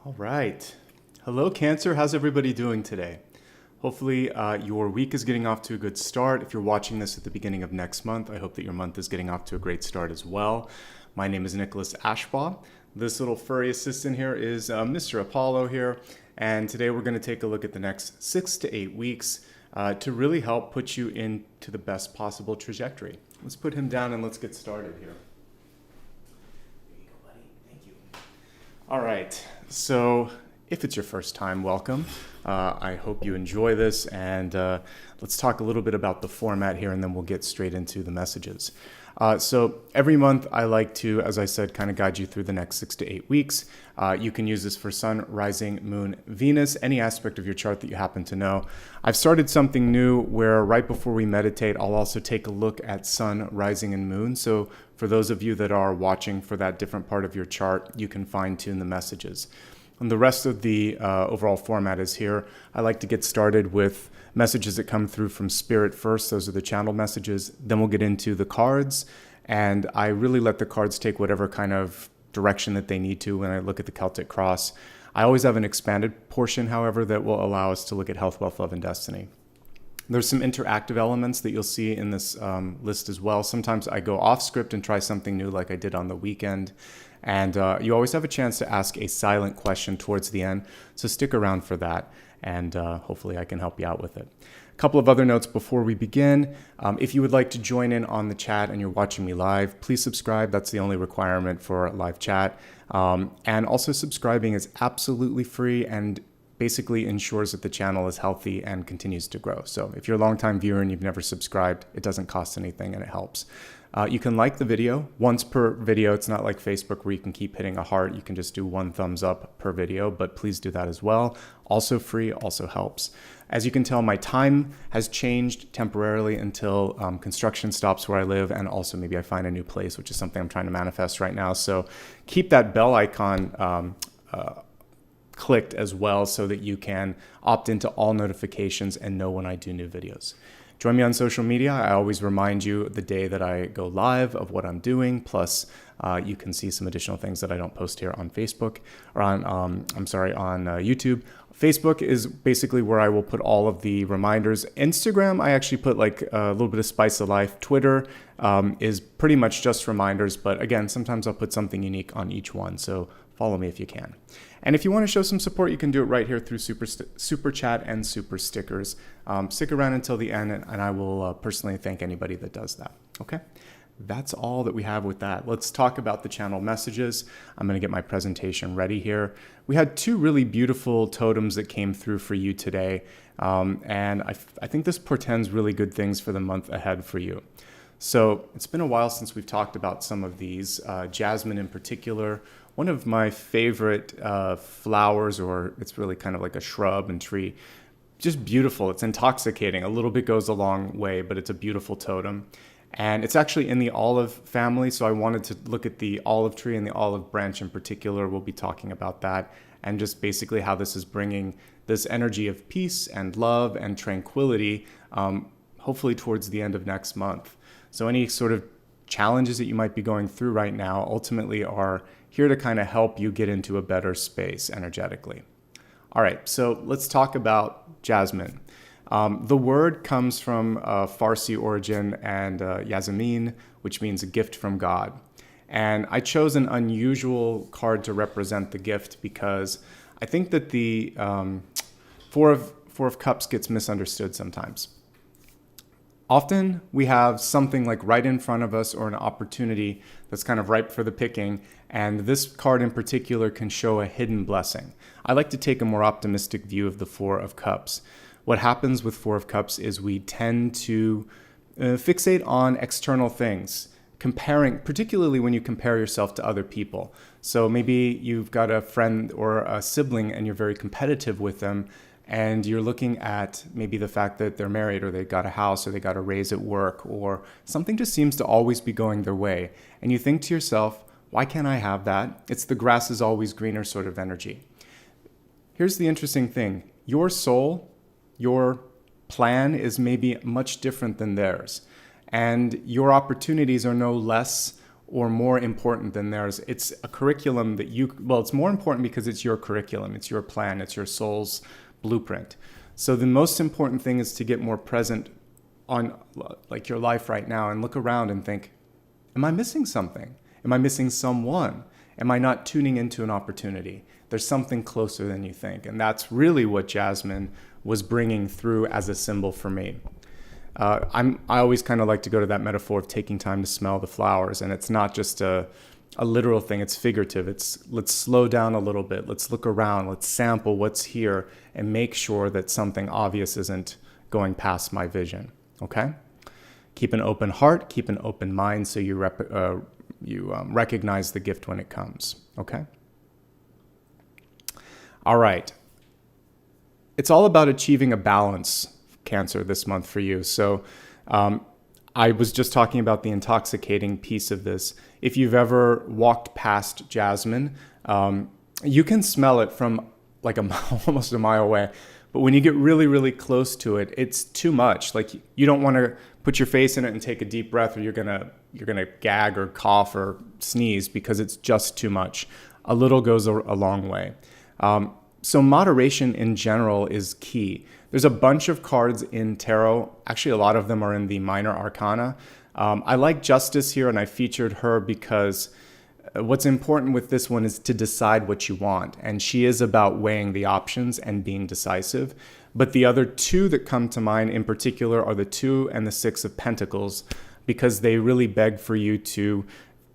All right. Hello, Cancer. How's everybody doing today? Hopefully, your week is getting off to a good start. If you're watching this at the beginning of next month, I hope that your month is getting off to a great start as well. My name is Nicholas Ashbaugh. This little furry assistant here is Mr. Apollo here. And today we're going to take a look at the next 6 to 8 weeks to really help put you into the best possible trajectory. Let's put him down and let's get started here. There you go, buddy. Thank you. All right. So if it's your first time, welcome. I hope you enjoy this, and let's talk a little bit about the format here, and then we'll get straight into the messages. So every month I like to, as I said, kind of guide you through the next 6 to 8 weeks. You can use this for Sun, Rising, Moon, Venus, any aspect of your chart that you happen to know. I've started something new where right before we meditate, I'll also take a look at Sun, Rising, and Moon. So for those of you that are watching for that different part of your chart, you can fine-tune the messages. And the rest of the overall format is here. I like to get started with messages that come through from Spirit first. Those are the channel messages. Then we'll get into the cards. And I really let the cards take whatever kind of direction that they need to when I look at the Celtic Cross. I always have an expanded portion, however, that will allow us to look at health, wealth, love, and destiny. There's some interactive elements that you'll see in this list as well. Sometimes I go off script and try something new like I did on the weekend. And you always have a chance to ask a silent question towards the end. So stick around for that, and hopefully I can help you out with it. A couple of other notes before we begin. If you would like to join in on the chat and you're watching me live, please subscribe. That's the only requirement for live chat. And also subscribing is absolutely free and basically ensures that the channel is healthy and continues to grow. So if you're a longtime viewer and you've never subscribed, it doesn't cost anything and it helps. You can like the video once per video. It's not like Facebook where you can keep hitting a heart. You can just do one thumbs up per video, but please do that as well. Also free, also helps. As you can tell, my time has changed temporarily until construction stops where I live, and also maybe I find a new place, which is something I'm trying to manifest right now. So keep that bell icon clicked as well so that you can opt into all notifications and know when I do new videos. Join me on social media. I always remind you the day that I go live of what I'm doing. Plus, you can see some additional things that I don't post here on Facebook or on YouTube. Facebook is basically where I will put all of the reminders. Instagram, I actually put like a little bit of spice of life. Twitter is pretty much just reminders, but again, sometimes I'll put something unique on each one. So follow me if you can. And if you want to show some support, you can do it right here through Super Chat and Super Stickers. Stick around until the end, and I will personally thank anybody that does that. Okay? That's all that we have with that. Let's talk about the channel messages. I'm going to get my presentation ready here. We had two really beautiful totems that came through for you today, and I think this portends really good things for the month ahead for you. So it's been a while since we've talked about some of these, jasmine in particular. One of my favorite flowers, or it's really kind of like a shrub and tree. Just beautiful. It's intoxicating. A little bit goes a long way, but it's a beautiful totem. And it's actually in the olive family, so I wanted to look at the olive tree and the olive branch in particular. We'll be talking about that and just basically how this is bringing this energy of peace and love and tranquility, hopefully towards the end of next month. So any sort of challenges that you might be going through right now ultimately are here to kind of help you get into a better space energetically. All right, so let's talk about jasmine. The word comes from Farsi origin and Yasemin, which means a gift from God. And I chose an unusual card to represent the gift because I think that the Four of Cups gets misunderstood sometimes. Often we have something like right in front of us or an opportunity that's kind of ripe for the picking, and this card in particular can show a hidden blessing. I like to take a more optimistic view of the Four of Cups. What happens with Four of Cups is we tend to fixate on external things, comparing, particularly when you compare yourself to other people. So maybe you've got a friend or a sibling and you're very competitive with them, and you're looking at maybe the fact that they're married or they got a house or they got a raise at work or something just seems to always be going their way. And you think to yourself, why can't I have that? It's the grass is always greener sort of energy. Here's the interesting thing. Your soul, your plan is maybe much different than theirs. And your opportunities are no less or more important than theirs. It's a curriculum that it's more important because it's your curriculum, it's your plan, it's your soul's blueprint. So the most important thing is to get more present on like your life right now and look around and think, am I missing something? Am I missing someone? Am I not tuning into an opportunity? There's something closer than you think. And that's really what jasmine was bringing through as a symbol for me. I always kind of like to go to that metaphor of taking time to smell the flowers. And it's not just a literal thing, it's figurative. Let's slow down a little bit. Let's look around. Let's sample what's here and make sure that something obvious isn't going past my vision. Okay? Keep an open heart, keep an open mind so you recognize the gift when it comes. Okay? All right. It's all about achieving a balance, Cancer, this month for you. So I was just talking about the intoxicating piece of this. If you've ever walked past jasmine, you can smell it from like almost a mile away. But when you get really, really close to it, it's too much. Like you don't want to put your face in it and take a deep breath, or you're gonna gag or cough or sneeze because it's just too much. A little goes a long way. So moderation in general is key. There's a bunch of cards in tarot. Actually, a lot of them are in the minor arcana. I like Justice here, and I featured her because what's important with this one is to decide what you want. And she is about weighing the options and being decisive. But the other two that come to mind in particular are the 2 and the 6 of Pentacles, because they really beg for you to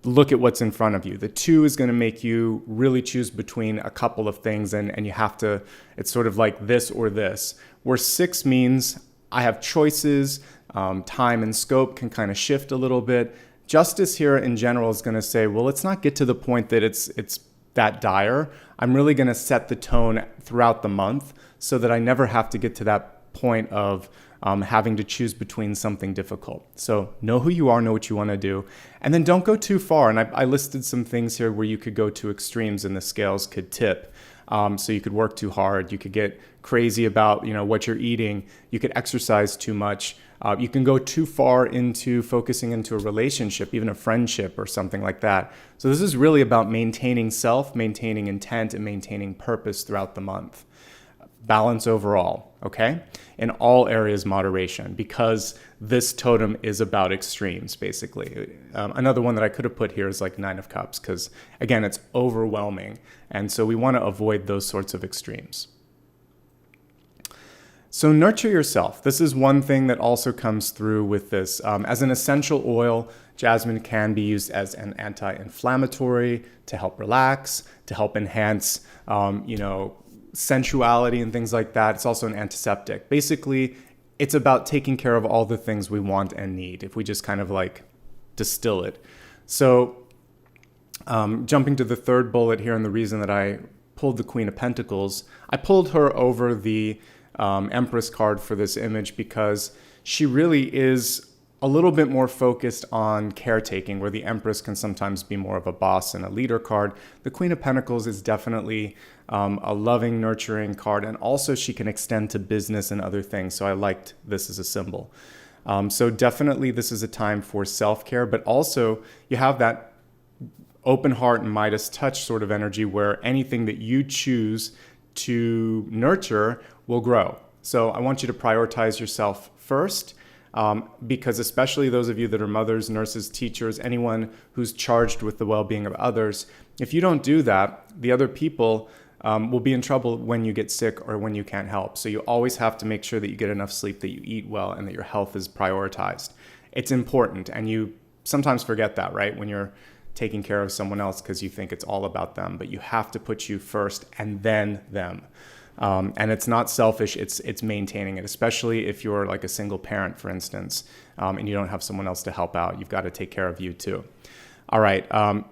look at what's in front of you. The 2 is going to make you really choose between a couple of things, and you have to, it's sort of like this or this. Where 6 means I have choices, time and scope can kind of shift a little bit. Justice here in general is going to say, well, let's not get to the point that it's that dire. I'm really going to set the tone throughout the month so that I never have to get to that point of having to choose between something difficult. So know who you are, know what you want to do, and then don't go too far. And I listed some things here where you could go to extremes and the scales could tip. So you could work too hard. You could get crazy about what you're eating. You could exercise too much. You can go too far into focusing into a relationship, even a friendship or something like that. So this is really about maintaining self, maintaining intent, and maintaining purpose throughout the month. Balance overall, okay? In all areas, moderation, because this totem is about extremes, basically. Another one that I could have put here is like 9 of Cups, because again, it's overwhelming. And so we want to avoid those sorts of extremes. So nurture yourself. This is one thing that also comes through with this. As an essential oil, jasmine can be used as an anti-inflammatory, to help relax, to help enhance, sensuality and things like that. It's also an antiseptic. Basically, it's about taking care of all the things we want and need, if we just kind of like distill it. So jumping to the third bullet here, and the reason that I pulled the Queen of Pentacles, I pulled her over the Empress card for this image because she really is a little bit more focused on caretaking, where the Empress can sometimes be more of a boss and a leader card. The Queen of Pentacles is definitely a loving, nurturing card, and also she can extend to business and other things. So I liked this as a symbol. So definitely this is a time for self-care, but also you have that open heart and Midas touch sort of energy where anything that you choose to nurture will grow. So I want you to prioritize yourself first, because especially those of you that are mothers, nurses, teachers, anyone who's charged with the well-being of others, if you don't do that, the other people will be in trouble when you get sick or when you can't help. So you always have to make sure that you get enough sleep, that you eat well, and that your health is prioritized. It's important, and you sometimes forget that, right? When you're taking care of someone else because you think it's all about them, but you have to put you first and then them. And it's not selfish, it's maintaining it, especially if you're like a single parent, for instance, and you don't have someone else to help out. You've got to take care of you too. All right,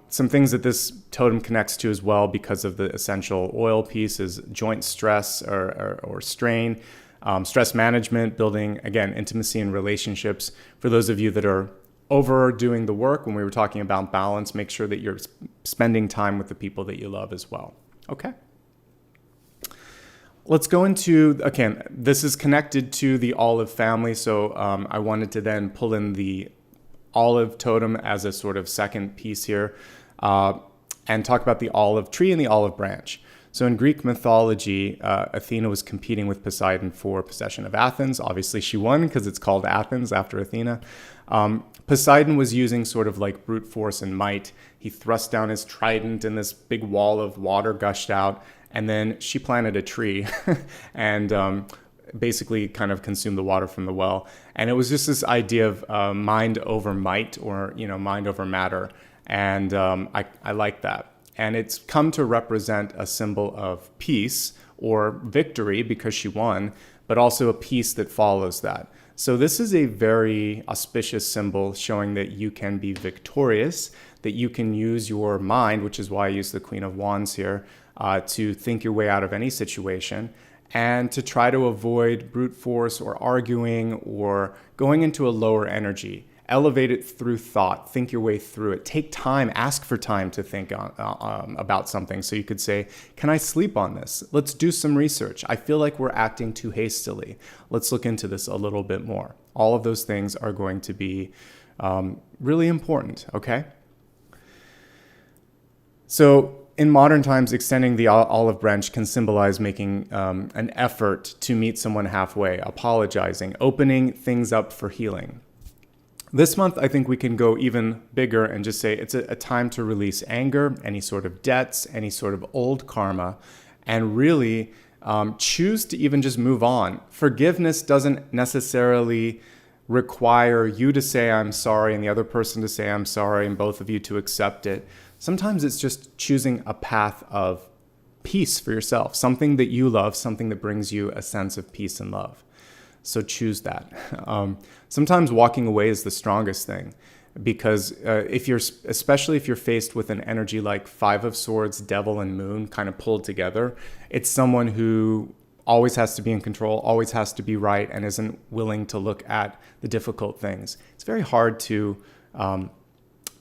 some things that this totem connects to as well because of the essential oil piece is joint stress or strain, stress management, building, again, intimacy and relationships. For those of you that are overdoing the work, when we were talking about balance, make sure that you're spending time with the people that you love as well. Okay. Let's go into, again, this is connected to the olive family. So I wanted to then pull in the olive totem as a sort of second piece here, and talk about the olive tree and the olive branch. So in Greek mythology, Athena was competing with Poseidon for possession of Athens. Obviously, she won because it's called Athens after Athena. Poseidon was using sort of like brute force and might. He thrust down his trident and this big wall of water gushed out. And then she planted a tree and basically kind of consumed the water from the well. And it was just this idea of mind over might, or, mind over matter. And I like that. And it's come to represent a symbol of peace or victory because she won, but also a peace that follows that. So this is a very auspicious symbol showing that you can be victorious, that you can use your mind, which is why I use the Queen of Wands here, to think your way out of any situation, and to try to avoid brute force or arguing or going into a lower energy. Elevate it through thought. Think your way through it. Take time. Ask for time to think about something. So you could say, can I sleep on this? Let's do some research. I feel like we're acting too hastily. Let's look into this a little bit more. All of those things are going to be really important, okay? So in modern times, extending the olive branch can symbolize making an effort to meet someone halfway, apologizing, opening things up for healing. This month, I think we can go even bigger and just say it's a time to release anger, any sort of debts, any sort of old karma, and really choose to even just move on. Forgiveness doesn't necessarily require you to say I'm sorry and the other person to say I'm sorry and both of you to accept it. Sometimes it's just choosing a path of peace for yourself, something that you love, something that brings you a sense of peace and love. So choose that. Sometimes walking away is the strongest thing, because especially if you're faced with an energy like Five of Swords, Devil, and Moon kind of pulled together, it's someone who always has to be in control, always has to be right, and isn't willing to look at the difficult things. It's very hard to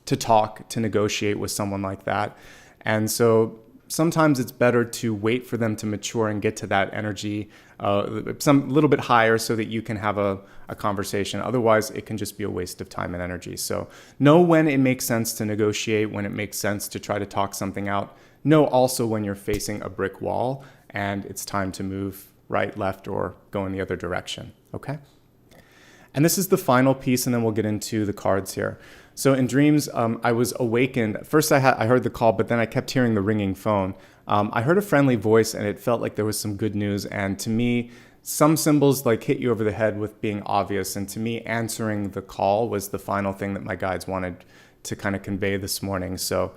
talk, to negotiate with someone like that. And so sometimes it's better to wait for them to mature and get to that energy some little bit higher so that you can have a conversation. Otherwise, it can just be a waste of time and energy. So know when it makes sense to negotiate, when it makes sense to try to talk something out. Know also when you're facing a brick wall and it's time to move right, left, or go in the other direction, okay? And this is the final piece, and then we'll get into the cards here. So in dreams, I was awakened. First, I heard the call, but then I kept hearing the ringing phone. I heard a friendly voice, and it felt like there was some good news. And to me, some symbols like hit you over the head with being obvious. And to me, answering the call was the final thing that my guides wanted to kind of convey this morning. So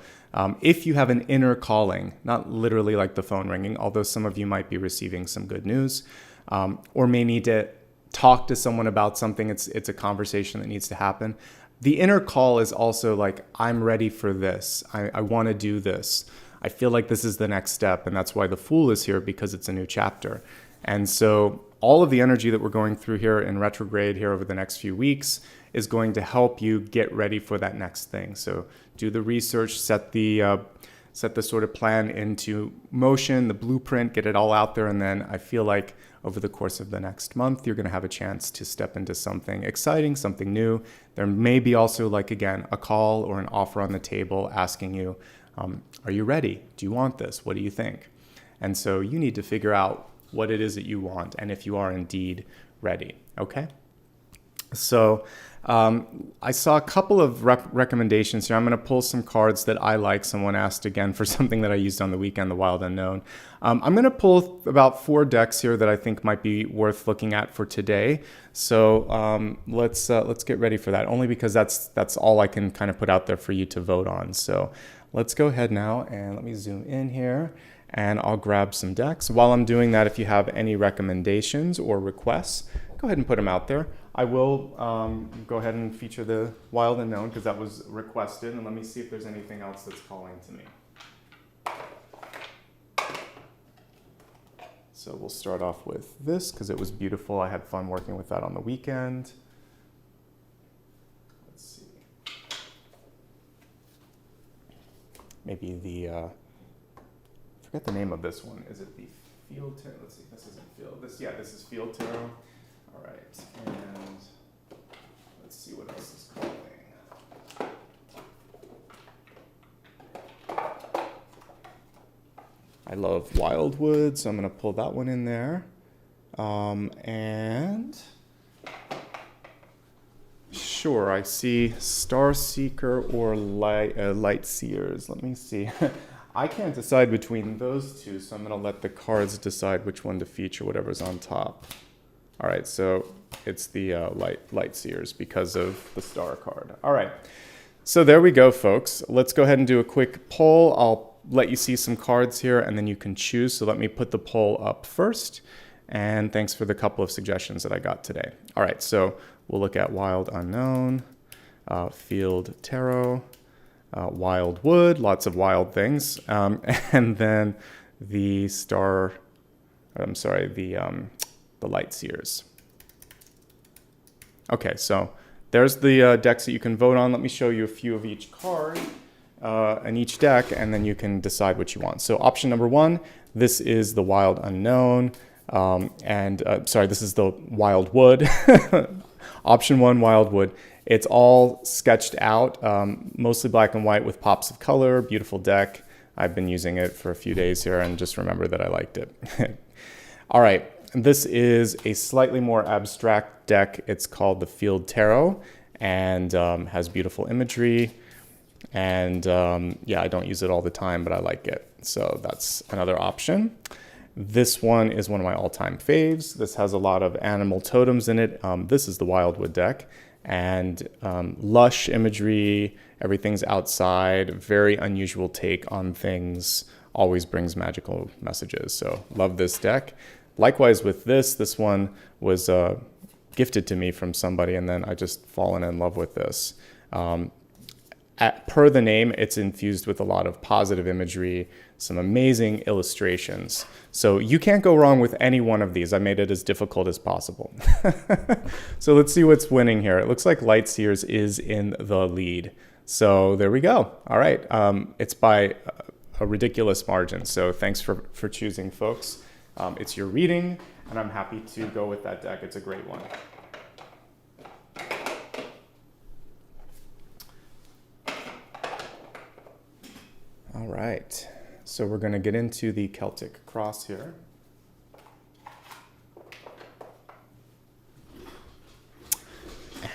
if you have an inner calling, not literally like the phone ringing, although some of you might be receiving some good news, or may need to talk to someone about something, it's a conversation that needs to happen. The inner call is also like, I'm ready for this. I want to do this. I feel like this is the next step. And that's why the Fool is here, because it's a new chapter. And so all of the energy that we're going through here in retrograde here over the next few weeks is going to help you get ready for that next thing. So do the research, set the sort of plan into motion, the blueprint, get it all out there. And then I feel like over the course of the next month, you're going to have a chance to step into something exciting, something new. There may be also, like, again, a call or an offer on the table asking you, are you ready? Do you want this? What do you think? And so you need to figure out what it is that you want and if you are indeed ready, okay? So I saw a couple of recommendations here. I'm going to pull some cards that I like. Someone asked again for something that I used on the weekend, the Wild Unknown. I'm going to pull about 4 decks here that I think might be worth looking at for today. So let's get ready for that, only because that's all I can kind of put out there for you to vote on. So let's go ahead now and let me zoom in here and I'll grab some decks. While I'm doing that, if you have any recommendations or requests, go ahead and put them out there. I will go ahead and feature the Wild Unknown because that was requested, and let me see if there's anything else that's calling to me. So we'll start off with this because it was beautiful. I had fun working with that on the weekend. Let's see. Maybe I forget the name of this one. Is it the Field Tarot? Let's see. This isn't Field. This is Field Tarot. All right, and let's see what else is calling. I love Wildwood, so I'm going to pull that one in there. And sure, I see Starseeker or Light Seers. Let me see. I can't decide between those two, so I'm going to let the cards decide which one to feature, whatever's on top. All right, so it's the Light Seers because of the star card. All right, so there we go, folks. Let's go ahead and do a quick poll. I'll let you see some cards here, and then you can choose. So let me put the poll up first. And thanks for the couple of suggestions that I got today. All right, so we'll look at Wild Unknown, Field Tarot, Wildwood, lots of wild things, and then the Light Seers. Okay, so there's the decks that you can vote on. Let me show you a few of each card in each deck, and then you can decide what you want. So option number 1, this is the Wild Unknown, this is the Wildwood. Option 1, Wildwood. It's all sketched out, mostly black and white with pops of color, beautiful deck. I've been using it for a few days here and just remember that I liked it. All right, this is a slightly more abstract deck. It's called the Field Tarot and has beautiful imagery. And yeah, I don't use it all the time, but I like it. So that's another option. This one is one of my all-time faves. This has a lot of animal totems in it. This is the Wildwood deck. And lush imagery, everything's outside, very unusual take on things, always brings magical messages. So love this deck. Likewise with this one was gifted to me from somebody, and then I just fallen in love with this. Per the name, it's infused with a lot of positive imagery, some amazing illustrations. So you can't go wrong with any one of these. I made it as difficult as possible. So let's see what's winning here. It looks like Light Seers is in the lead. So there we go. All right. It's by a ridiculous margin. So thanks for choosing, folks. It's your reading, and I'm happy to go with that deck. It's a great one. All right, so we're going to get into the Celtic Cross here.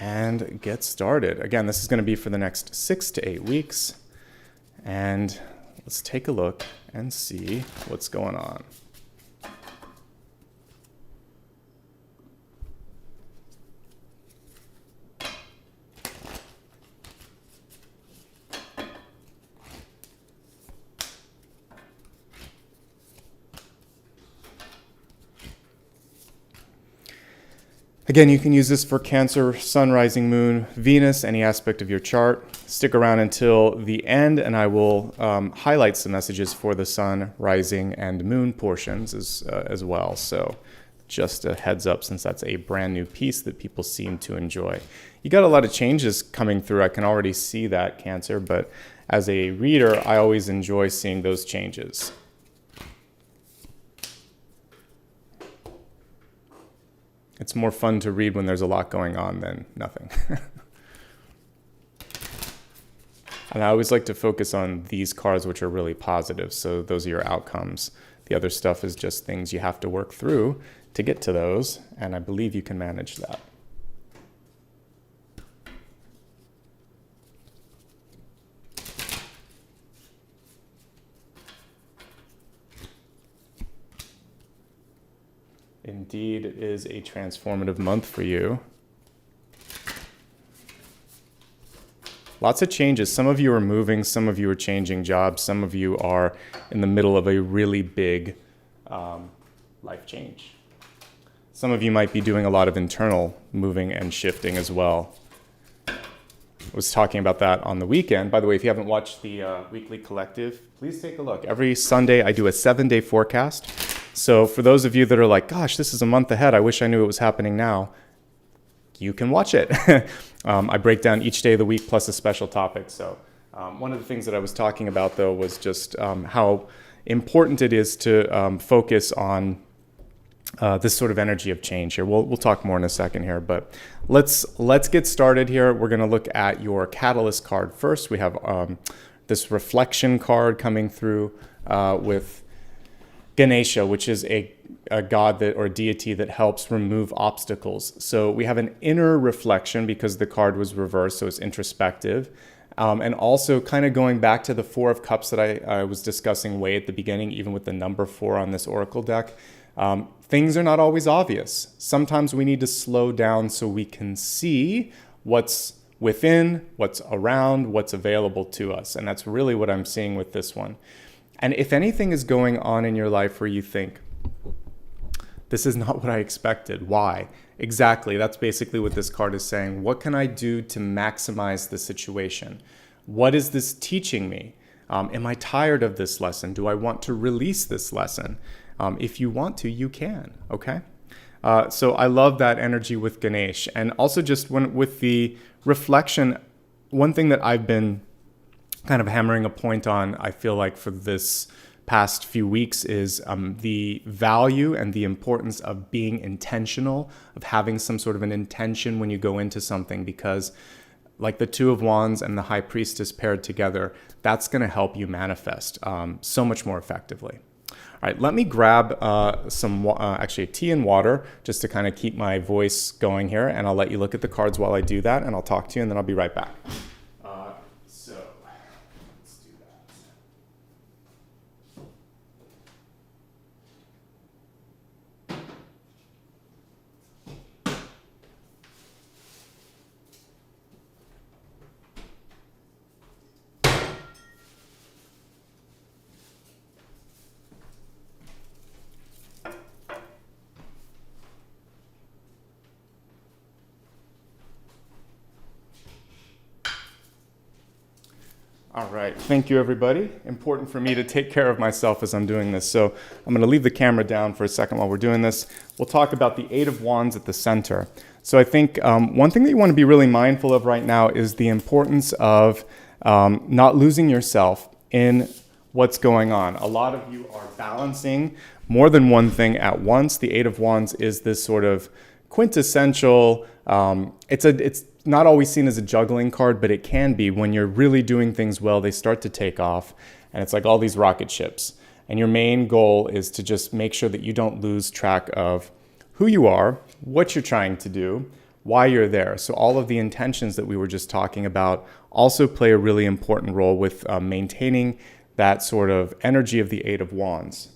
And get started. Again, this is going to be for the next 6 to 8 weeks. And let's take a look and see what's going on. Again, you can use this for Cancer, Sun, Rising, Moon, Venus, any aspect of your chart. Stick around until the end, and I will highlight some messages for the Sun, Rising, and Moon portions as well. So just a heads up, since that's a brand new piece that people seem to enjoy. You got a lot of changes coming through. I can already see that, Cancer, but as a reader, I always enjoy seeing those changes. It's more fun to read when there's a lot going on than nothing. And I always like to focus on these cards, which are really positive. So those are your outcomes. The other stuff is just things you have to work through to get to those. And I believe you can manage that. Indeed, it is a transformative month for you. Lots of changes. Some of you are moving, some of you are changing jobs, some of you are in the middle of a really big life change. Some of you might be doing a lot of internal moving and shifting as well. I was talking about that on the weekend. By the way, if you haven't watched the weekly collective, please take a look. Every Sunday, I do a 7-day forecast. So for those of you that are like, gosh, this is a month ahead, I wish I knew it was happening now, you can watch it. I break down each day of the week plus a special topic. So one of the things that I was talking about, though, was just how important it is to focus on this sort of energy of change here. We'll talk more in a second here, but let's get started here. We're going to look at your catalyst card first. We have this reflection card coming through with Ganesha, which is a god that or a deity that helps remove obstacles. So we have an inner reflection because the card was reversed, so it's introspective. And also kind of going back to the Four of Cups that I was discussing way at the beginning, even with the number 4 on this Oracle deck. Things are not always obvious. Sometimes we need to slow down so we can see what's within, what's around, what's available to us. And that's really what I'm seeing with this one. And if anything is going on in your life where you think, this is not what I expected, why? Exactly, that's basically what this card is saying. What can I do to maximize the situation? What is this teaching me? Am I tired of this lesson? Do I want to release this lesson? If you want to, you can, okay? So I love that energy with Ganesh. And also just with the reflection, one thing that I've been kind of hammering a point on, I feel like for this past few weeks is the value and the importance of being intentional, of having some sort of an intention when you go into something, because like the Two of Wands and the High Priestess paired together, that's going to help you manifest so much more effectively. All right, let me grab actually tea and water just to kind of keep my voice going here, and I'll let you look at the cards while I do that, and I'll talk to you, and then I'll be right back. So let's do that. All right, thank you everybody. Important for me to take care of myself as I'm doing this. So I'm gonna leave the camera down for a second while we're doing this. We'll talk about the Eight of Wands at the center. So I think one thing that you wanna be really mindful of right now is the importance of not losing yourself in what's going on. A lot of you are balancing more than one thing at once. The Eight of Wands is this sort of quintessential, it's not always seen as a juggling card, but it can be. When you're really doing things well, they start to take off, and it's like all these rocket ships. And your main goal is to just make sure that you don't lose track of who you are, what you're trying to do, why you're there. So all of the intentions that we were just talking about also play a really important role with maintaining that sort of energy of the Eight of Wands.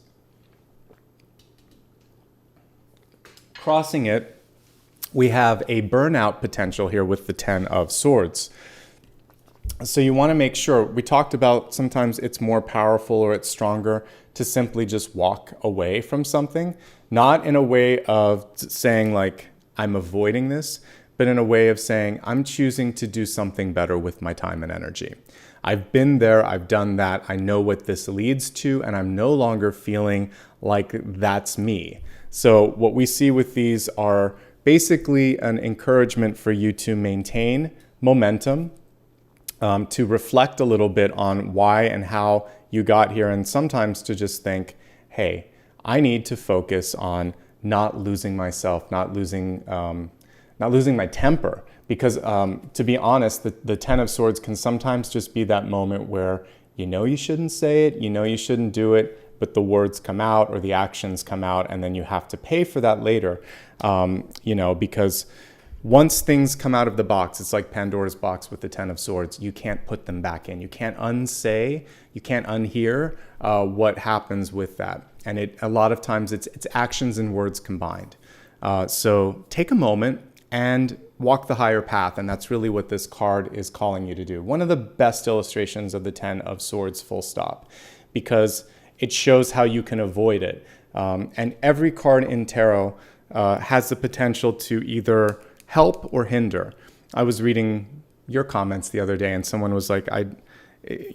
Crossing it, we have a burnout potential here with the Ten of Swords. So you want to make sure, we talked about sometimes it's more powerful or it's stronger to simply just walk away from something, not in a way of saying like, I'm avoiding this, but in a way of saying, I'm choosing to do something better with my time and energy. I've been there, I've done that, I know what this leads to, and I'm no longer feeling like that's me. So what we see with these are basically an encouragement for you to maintain momentum, to reflect a little bit on why and how you got here, and sometimes to just think, hey, I need to focus on not losing myself, not losing my temper. Because to be honest, the Ten of Swords can sometimes just be that moment where you know you shouldn't say it, you know you shouldn't do it, but the words come out or the actions come out, and then you have to pay for that later. Because once things come out of the box, it's like Pandora's box with the Ten of Swords. You can't put them back in. You can't unsay, you can't unhear what happens with that. And a lot of times it's actions and words combined. So take a moment and walk the higher path, and that's really what this card is calling you to do. One of the best illustrations of the Ten of Swords, full stop, because it shows how you can avoid it. And every card in tarot has the potential to either help or hinder. I was reading your comments the other day, and someone was like,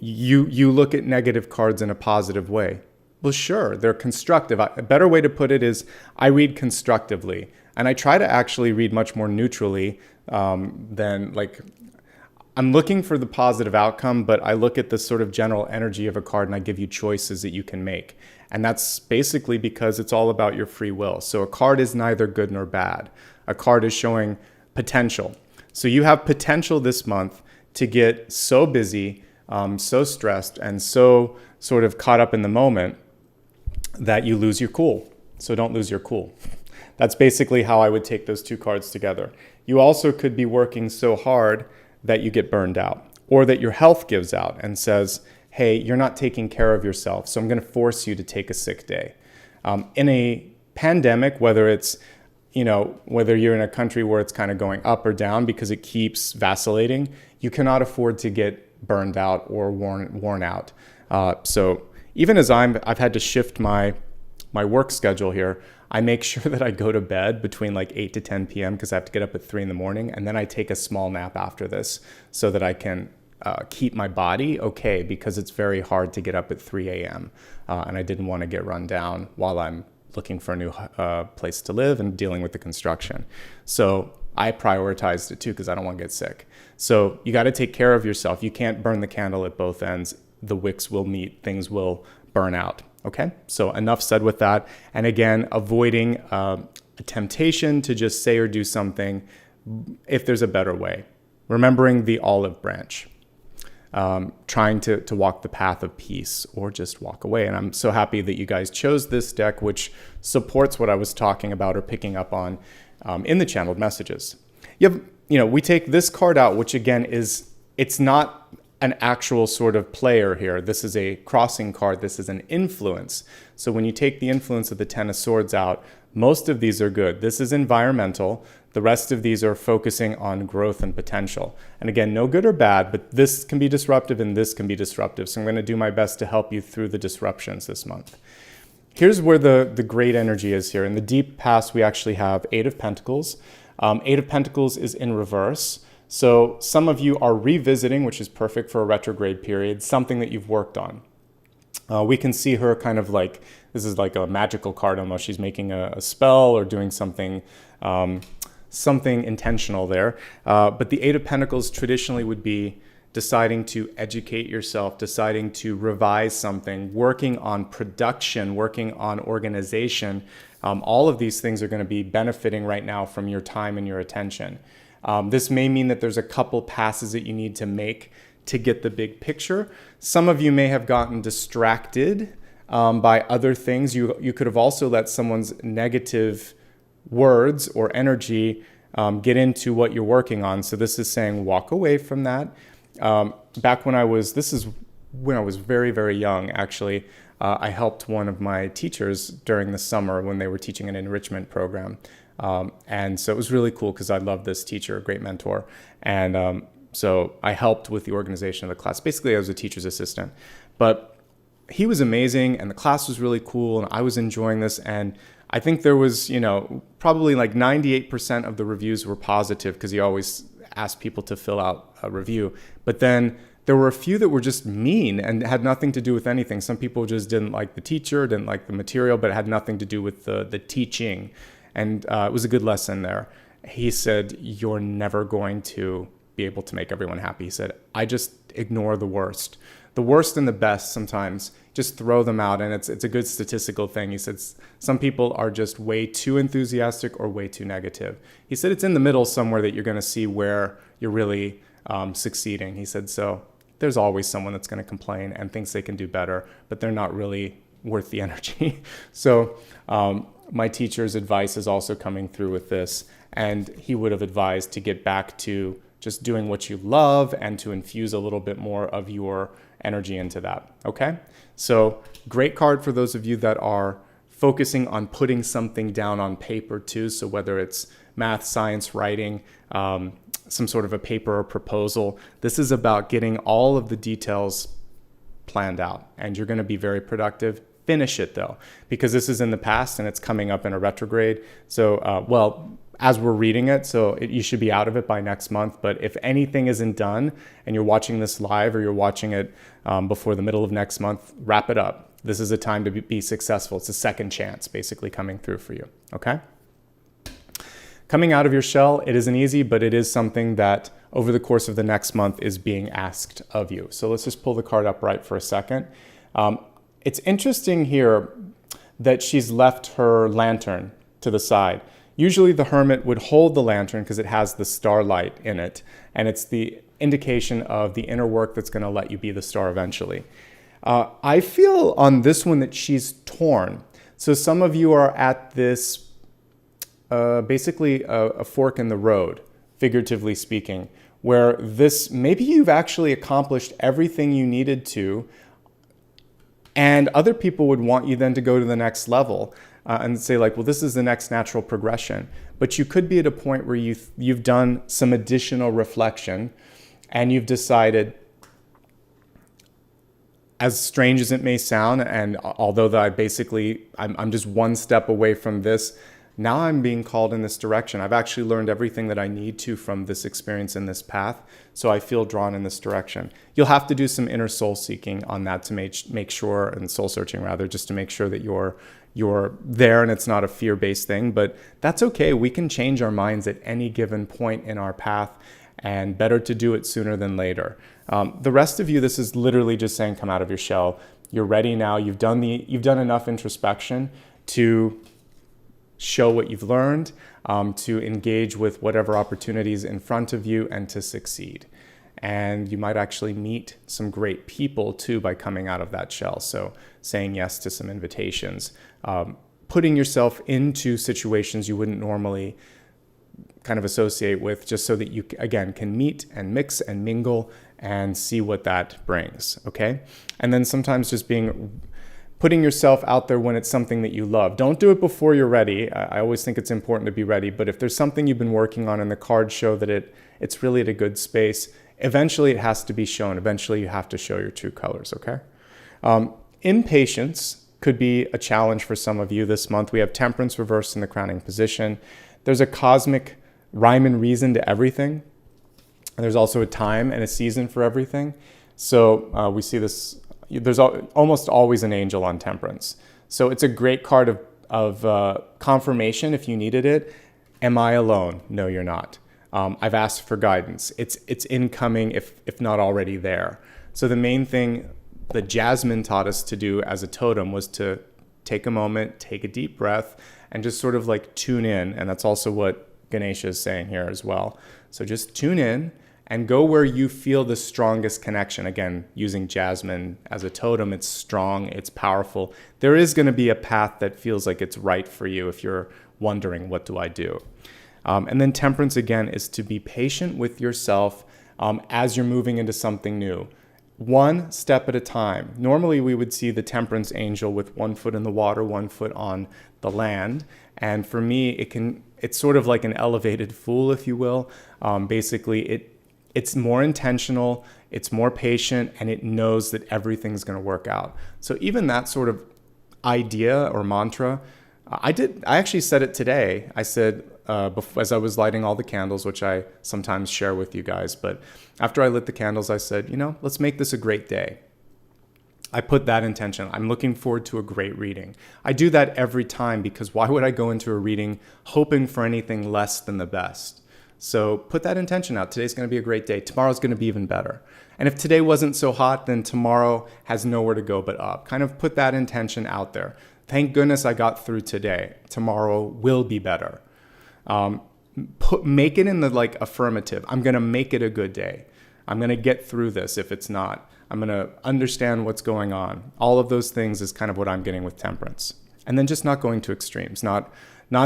you look at negative cards in a positive way. Well, sure, they're constructive. A better way to put it is I read constructively, and I try to actually read much more neutrally than like, I'm looking for the positive outcome, but I look at the sort of general energy of a card and I give you choices that you can make. And that's basically because it's all about your free will. So a card is neither good nor bad. A card is showing potential. So you have potential this month to get so busy, so stressed, and so sort of caught up in the moment that you lose your cool. So don't lose your cool. That's basically how I would take those two cards together. You also could be working so hard that you get burned out, or that your health gives out and says, hey, you're not taking care of yourself, so I'm going to force you to take a sick day. In a pandemic, whether you're in a country where it's kind of going up or down because it keeps vacillating, you cannot afford to get burned out or worn out. So even as I've had to shift my work schedule here, I make sure that I go to bed between like 8 to 10 p.m. because I have to get up at 3 in the morning, and then I take a small nap after this so that I can keep my body okay, because it's very hard to get up at 3 a.m. And I didn't want to get run down while I'm looking for a new place to live and dealing with the construction. So I prioritized it too because I don't want to get sick. So you got to take care of yourself. You can't burn the candle at both ends. The wicks will meet, things will burn out. Okay, so enough said with that. And again, avoiding a temptation to just say or do something if there's a better way. Remembering the olive branch. Trying to walk the path of peace, or just walk away. And I'm so happy that you guys chose this deck, which supports what I was talking about or picking up on in the channeled messages. We take this card out, which again it's not an actual sort of player here. This is a crossing card. This is an influence. So when you take the influence of the Ten of Swords out, most of these are good. This is environmental. The rest of these are focusing on growth and potential. And again, no good or bad, but this can be disruptive and this can be disruptive. So I'm going to do my best to help you through the disruptions this month. Here's where the great energy is here. In the deep past, we actually have Eight of Pentacles. Eight of Pentacles is in reverse. So some of you are revisiting, which is perfect for a retrograde period, something that you've worked on. We can see her kind of like, this is like a magical card almost. She's making a spell or doing something intentional there. But the Eight of Pentacles traditionally would be deciding to educate yourself, deciding to revise something, working on production, working on organization. All of these things are going to be benefiting right now from your time and your attention. This may mean that there's a couple passes that you need to make to get the big picture. Some of you may have gotten distracted by other things. You could have also let someone's negative words or energy get into what you're working on. So this is saying walk away from that. Back when this is when I was very, very young, actually, I helped one of my teachers during the summer when they were teaching an enrichment program. And so it was really cool because I loved this teacher, a great mentor. And so I helped with the organization of the class. Basically, I was a teacher's assistant. But he was amazing, and the class was really cool, and I was enjoying this. And I think there was, probably like 98% of the reviews were positive because he always asked people to fill out a review. But then there were a few that were just mean and had nothing to do with anything. Some people just didn't like the teacher, didn't like the material, but it had nothing to do with the teaching. And it was a good lesson there. He said, you're never going to be able to make everyone happy. He said, I just ignore the worst. The worst and the best sometimes, just throw them out. And it's a good statistical thing. He said, some people are just way too enthusiastic or way too negative. He said, it's in the middle somewhere that you're going to see where you're really succeeding. He said, so there's always someone that's going to complain and thinks they can do better, but they're not really worth the energy. So my teacher's advice is also coming through with this. And he would have advised to get back to just doing what you love and to infuse a little bit more of your energy into that. Okay? So great card for those of you that are focusing on putting something down on paper too. So whether it's math, science, writing, some sort of a paper or proposal, this is about getting all of the details planned out, and you're going to be very productive. Finish it though, because this is in the past and it's coming up in a retrograde. So, as we're reading it, you should be out of it by next month. But if anything isn't done and you're watching this live or you're watching it before the middle of next month, wrap it up. This is a time to be successful. It's a second chance basically coming through for you, okay? Coming out of your shell, it isn't easy, but it is something that over the course of the next month is being asked of you. So let's just pull the card up right for a second. It's interesting here that she's left her lantern to the side. Usually the hermit would hold the lantern because it has the starlight in it, and it's the indication of the inner work that's going to let you be the star eventually. I feel on this one that she's torn. So some of you are at this, basically a fork in the road, figuratively speaking, where maybe you've actually accomplished everything you needed to, and other people would want you then to go to the next level and say like, well, this is the next natural progression. But you could be at a point where you've done some additional reflection and you've decided, as strange as it may sound, and although that I'm just one step away from this, now I'm being called in this direction. I've actually learned everything that I need to from this experience in this path, so I feel drawn in this direction. You'll have to do some inner soul seeking on that to make sure, and soul searching rather, just to make sure that you're there and it's not a fear-based thing, but that's okay. We can change our minds at any given point in our path, and better to do it sooner than later. The rest of you, this is literally just saying, come out of your shell. You're ready now. You've done enough introspection to show what you've learned, to engage with whatever opportunities in front of you, and to succeed. And you might actually meet some great people too by coming out of that shell. So saying yes to some invitations, putting yourself into situations you wouldn't normally kind of associate with, just so that you, again, can meet and mix and mingle and see what that brings, okay? And then sometimes just putting yourself out there when it's something that you love. Don't do it before you're ready. I always think it's important to be ready, but if there's something you've been working on and the cards show that it's really at a good space, eventually it has to be shown. Eventually you have to show your true colors, okay? Impatience could be a challenge for some of you this month. We have Temperance reversed in the crowning position. There's a cosmic rhyme and reason to everything. And there's also a time and a season for everything. So we see this. There's almost always an angel on Temperance. So it's a great card of confirmation if you needed it. Am I alone? No, you're not. I've asked for guidance. It's incoming if not already there. So the main thing that Jasmine taught us to do as a totem was to take a moment, take a deep breath, and just sort of like tune in. And that's also what Ganesha is saying here as well. So just tune in and go where you feel the strongest connection. Again, using Jasmine as a totem, it's strong, it's powerful. There is going to be a path that feels like it's right for you if you're wondering, what do I do? And then Temperance, again, is to be patient with yourself as you're moving into something new. One step at a time. Normally, we would see the Temperance angel with 1 foot in the water, 1 foot on the land. And for me, it's sort of like an elevated fool, if you will. Basically, it's more intentional, it's more patient, and it knows that everything's going to work out. So even that sort of idea or mantra, I actually said it today. I said, as I was lighting all the candles, which I sometimes share with you guys, but after I lit the candles, I said, let's make this a great day. I put that intention. I'm looking forward to a great reading. I do that every time, because why would I go into a reading hoping for anything less than the best? So put that intention out. Today's going to be a great day. Tomorrow's going to be even better. And if today wasn't so hot, then tomorrow has nowhere to go but up. Kind of put that intention out there. Thank goodness I got through today. Tomorrow will be better. Make it in the affirmative. I'm going to make it a good day. I'm going to get through this if it's not. I'm going to understand what's going on. All of those things is kind of what I'm getting with Temperance. And then just not going to extremes, not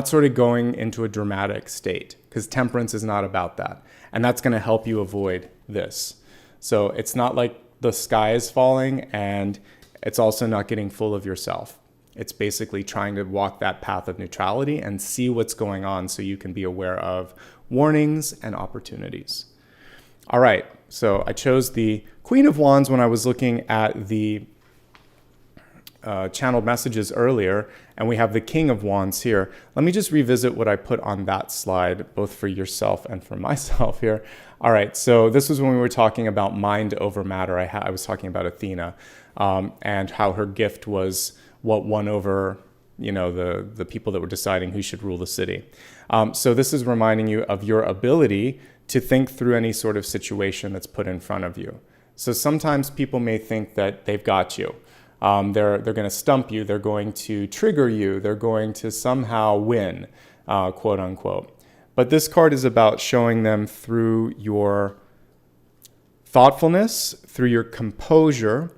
sort of going into a dramatic state, because Temperance is not about that. And that's going to help you avoid this. So it's not like the sky is falling, and it's also not getting full of yourself. It's basically trying to walk that path of neutrality and see what's going on so you can be aware of warnings and opportunities. All right, so I chose the Queen of Wands when I was looking at the channeled messages earlier, and we have the King of Wands here. Let me just revisit what I put on that slide, both for yourself and for myself here. All right, so this was when we were talking about mind over matter. I was talking about Athena and how her gift was what won over the people that were deciding who should rule the city. So this is reminding you of your ability to think through any sort of situation that's put in front of you. So sometimes people may think that they've got you. They're going to stump you. They're going to trigger you. They're going to somehow win, quote unquote. But this card is about showing them through your thoughtfulness, through your composure,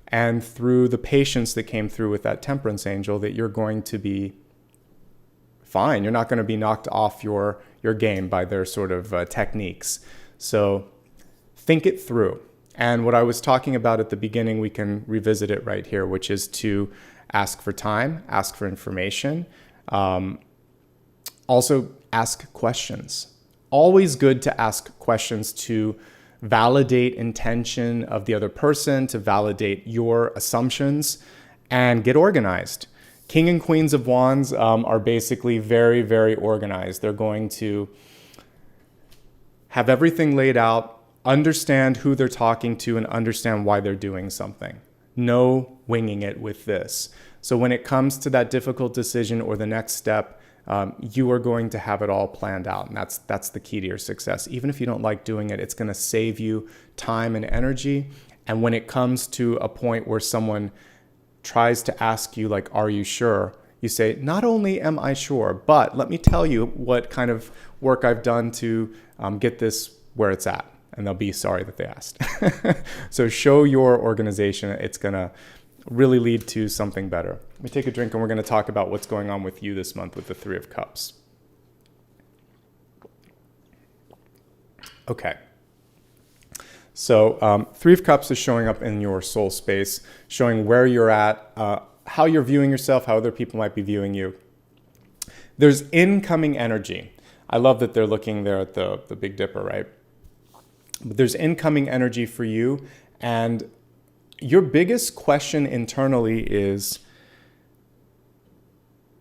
and through the patience that came through with that temperance angel, that you're going to be fine. You're not going to be knocked off your game by their sort of techniques. So think it through. And what I was talking about at the beginning, we can revisit it right here, which is to ask for time, ask for information. Also, ask questions. Always good to ask questions to validate intention of the other person, to validate your assumptions, and get organized. King and Queens of Wands are basically very, very organized. They're going to have everything laid out, understand who they're talking to, and understand why they're doing something. No winging it with this. So when it comes to that difficult decision or the next step, you are going to have it all planned out. And that's the key to your success. Even if you don't like doing it, it's going to save you time and energy. And when it comes to a point where someone tries to ask you, like, are you sure? You say, not only am I sure, but let me tell you what kind of work I've done to get this where it's at. And they'll be sorry that they asked. So show your organization. It's going to really lead to something better. Let me take a drink and we're going to talk about what's going on with you this month with the Three of Cups. Okay. So Three of Cups is showing up in your soul space, showing where you're at, how you're viewing yourself, how other people might be viewing you. There's incoming energy. I love that they're looking there at the Big Dipper, right? But there's incoming energy for you, and your biggest question internally is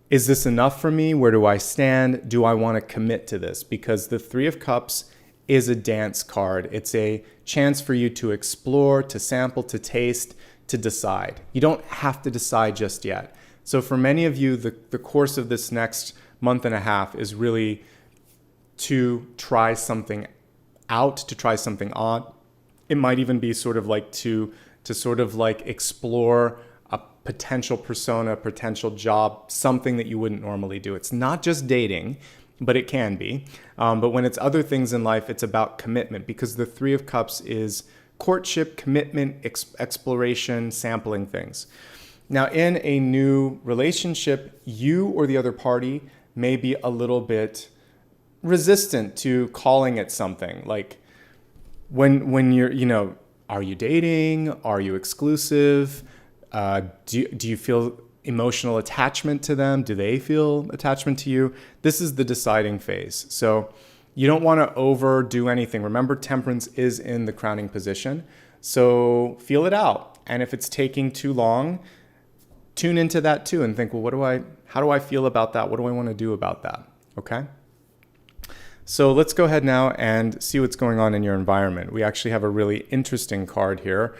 this enough for me? Where do I stand? Do I want to commit to this? Because the Three of Cups is a dance card. It's a chance for you to explore, to sample, to taste, to decide. You don't have to decide just yet. So for many of you, the course of this next month and a half is really to try something out, to try something on. It might even be sort of like to sort of like explore a potential persona, potential job, something that you wouldn't normally do. It's not just dating, but it can be. But when it's other things in life, it's about commitment, because the Three of Cups is courtship, commitment, exploration, sampling things. Now, in a new relationship, you or the other party may be a little bit resistant to calling it something. Like when you're, are you dating? Are you exclusive? Do you feel emotional attachment to them? Do they feel attachment to you? This is the deciding phase. So you don't want to overdo anything. Remember, temperance is in the crowning position. So feel it out. And if it's taking too long, tune into that too and think, well, how do I feel about that? What do I want to do about that? Okay. So let's go ahead now and see what's going on in your environment. We actually have a really interesting card here.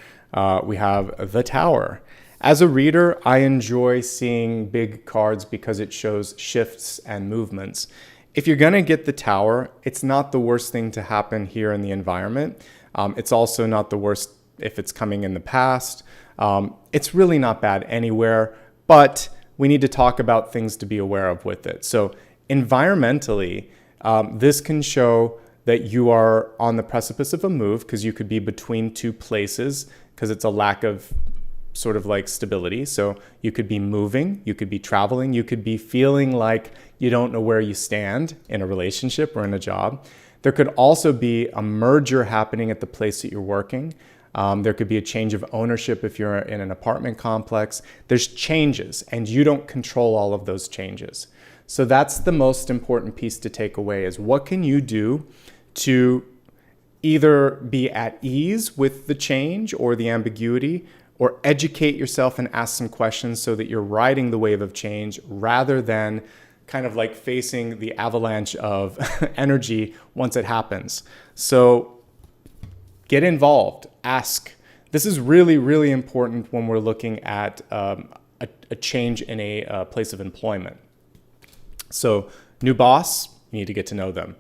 We have the Tower. As a reader, I enjoy seeing big cards because it shows shifts and movements. If you're going to get the Tower, it's not the worst thing to happen here in the environment. It's also not the worst if it's coming in the past. It's really not bad anywhere, but we need to talk about things to be aware of with it. So environmentally, this can show that you are on the precipice of a move, because you could be between two places because it's a lack of sort of like stability. So you could be moving, you could be traveling, you could be feeling like you don't know where you stand in a relationship or in a job. There could also be a merger happening at the place that you're working. There could be a change of ownership if you're in an apartment complex. There's changes, and you don't control all of those changes. So that's the most important piece to take away, is what can you do to either be at ease with the change or the ambiguity, or educate yourself and ask some questions so that you're riding the wave of change rather than kind of like facing the avalanche of energy once it happens. So get involved, ask. This is really, really important when we're looking at a change in a place of employment. So new boss, you need to get to know them.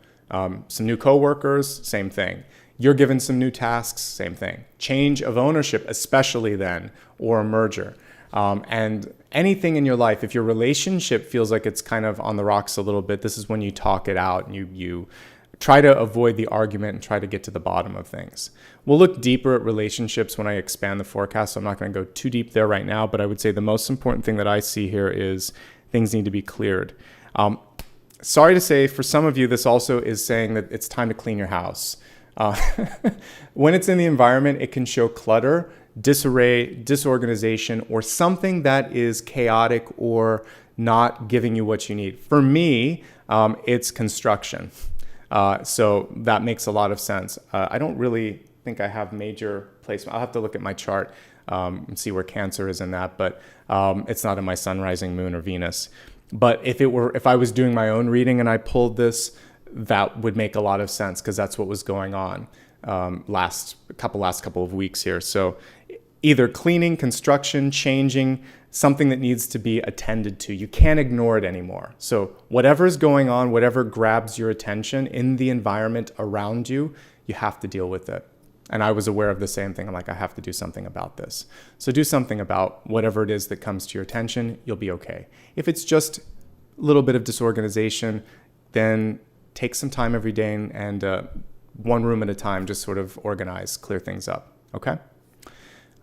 Some new coworkers, same thing. You're given some new tasks, same thing. Change of ownership, especially then, or a merger. And anything in your life, if your relationship feels like it's kind of on the rocks a little bit, this is when you talk it out and you try to avoid the argument and try to get to the bottom of things. We'll look deeper at relationships when I expand the forecast, so I'm not going to go too deep there right now, but I would say the most important thing that I see here is things need to be cleared. Sorry to say, for some of you, this also is saying that it's time to clean your house. When it's in the environment, it can show clutter, disarray, disorganization, or something that is chaotic or not giving you what you need. For me, it's construction. So that makes a lot of sense. I don't really think I have major placement. I'll have to look at my chart and see where Cancer is in that, but it's not in my sun, rising, moon, or Venus. But if I was doing my own reading and I pulled this, that would make a lot of sense because that's what was going on last couple of weeks here. So either cleaning, construction, changing, something that needs to be attended to. You can't ignore it anymore. So whatever is going on, whatever grabs your attention in the environment around you, you have to deal with it. And I was aware of the same thing. I'm like, I have to do something about this. So do something about whatever it is that comes to your attention. You'll be okay. If it's just a little bit of disorganization, then take some time every day and one room at a time, just sort of organize, clear things up. Okay?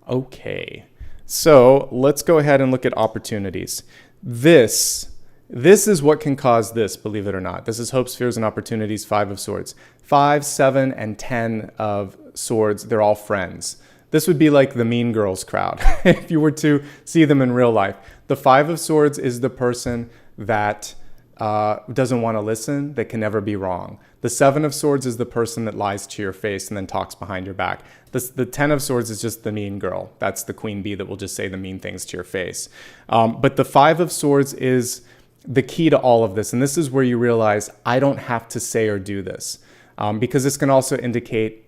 Okay. So let's go ahead and look at opportunities. This is what can cause this, believe it or not. This is hopes, fears, and opportunities, 5 of swords. 5, 7, and 10 of swords, they're all friends. This would be like the Mean Girls crowd if you were to see them in real life. The 5 of swords is the person that doesn't want to listen, that can never be wrong. The 7 of swords is the person that lies to your face and then talks behind your back. The 10 of swords is just the mean girl. That's the queen bee that will just say the mean things to your face. But the 5 of swords is the key to all of this. And this is where you realize I don't have to say or do this, because this can also indicate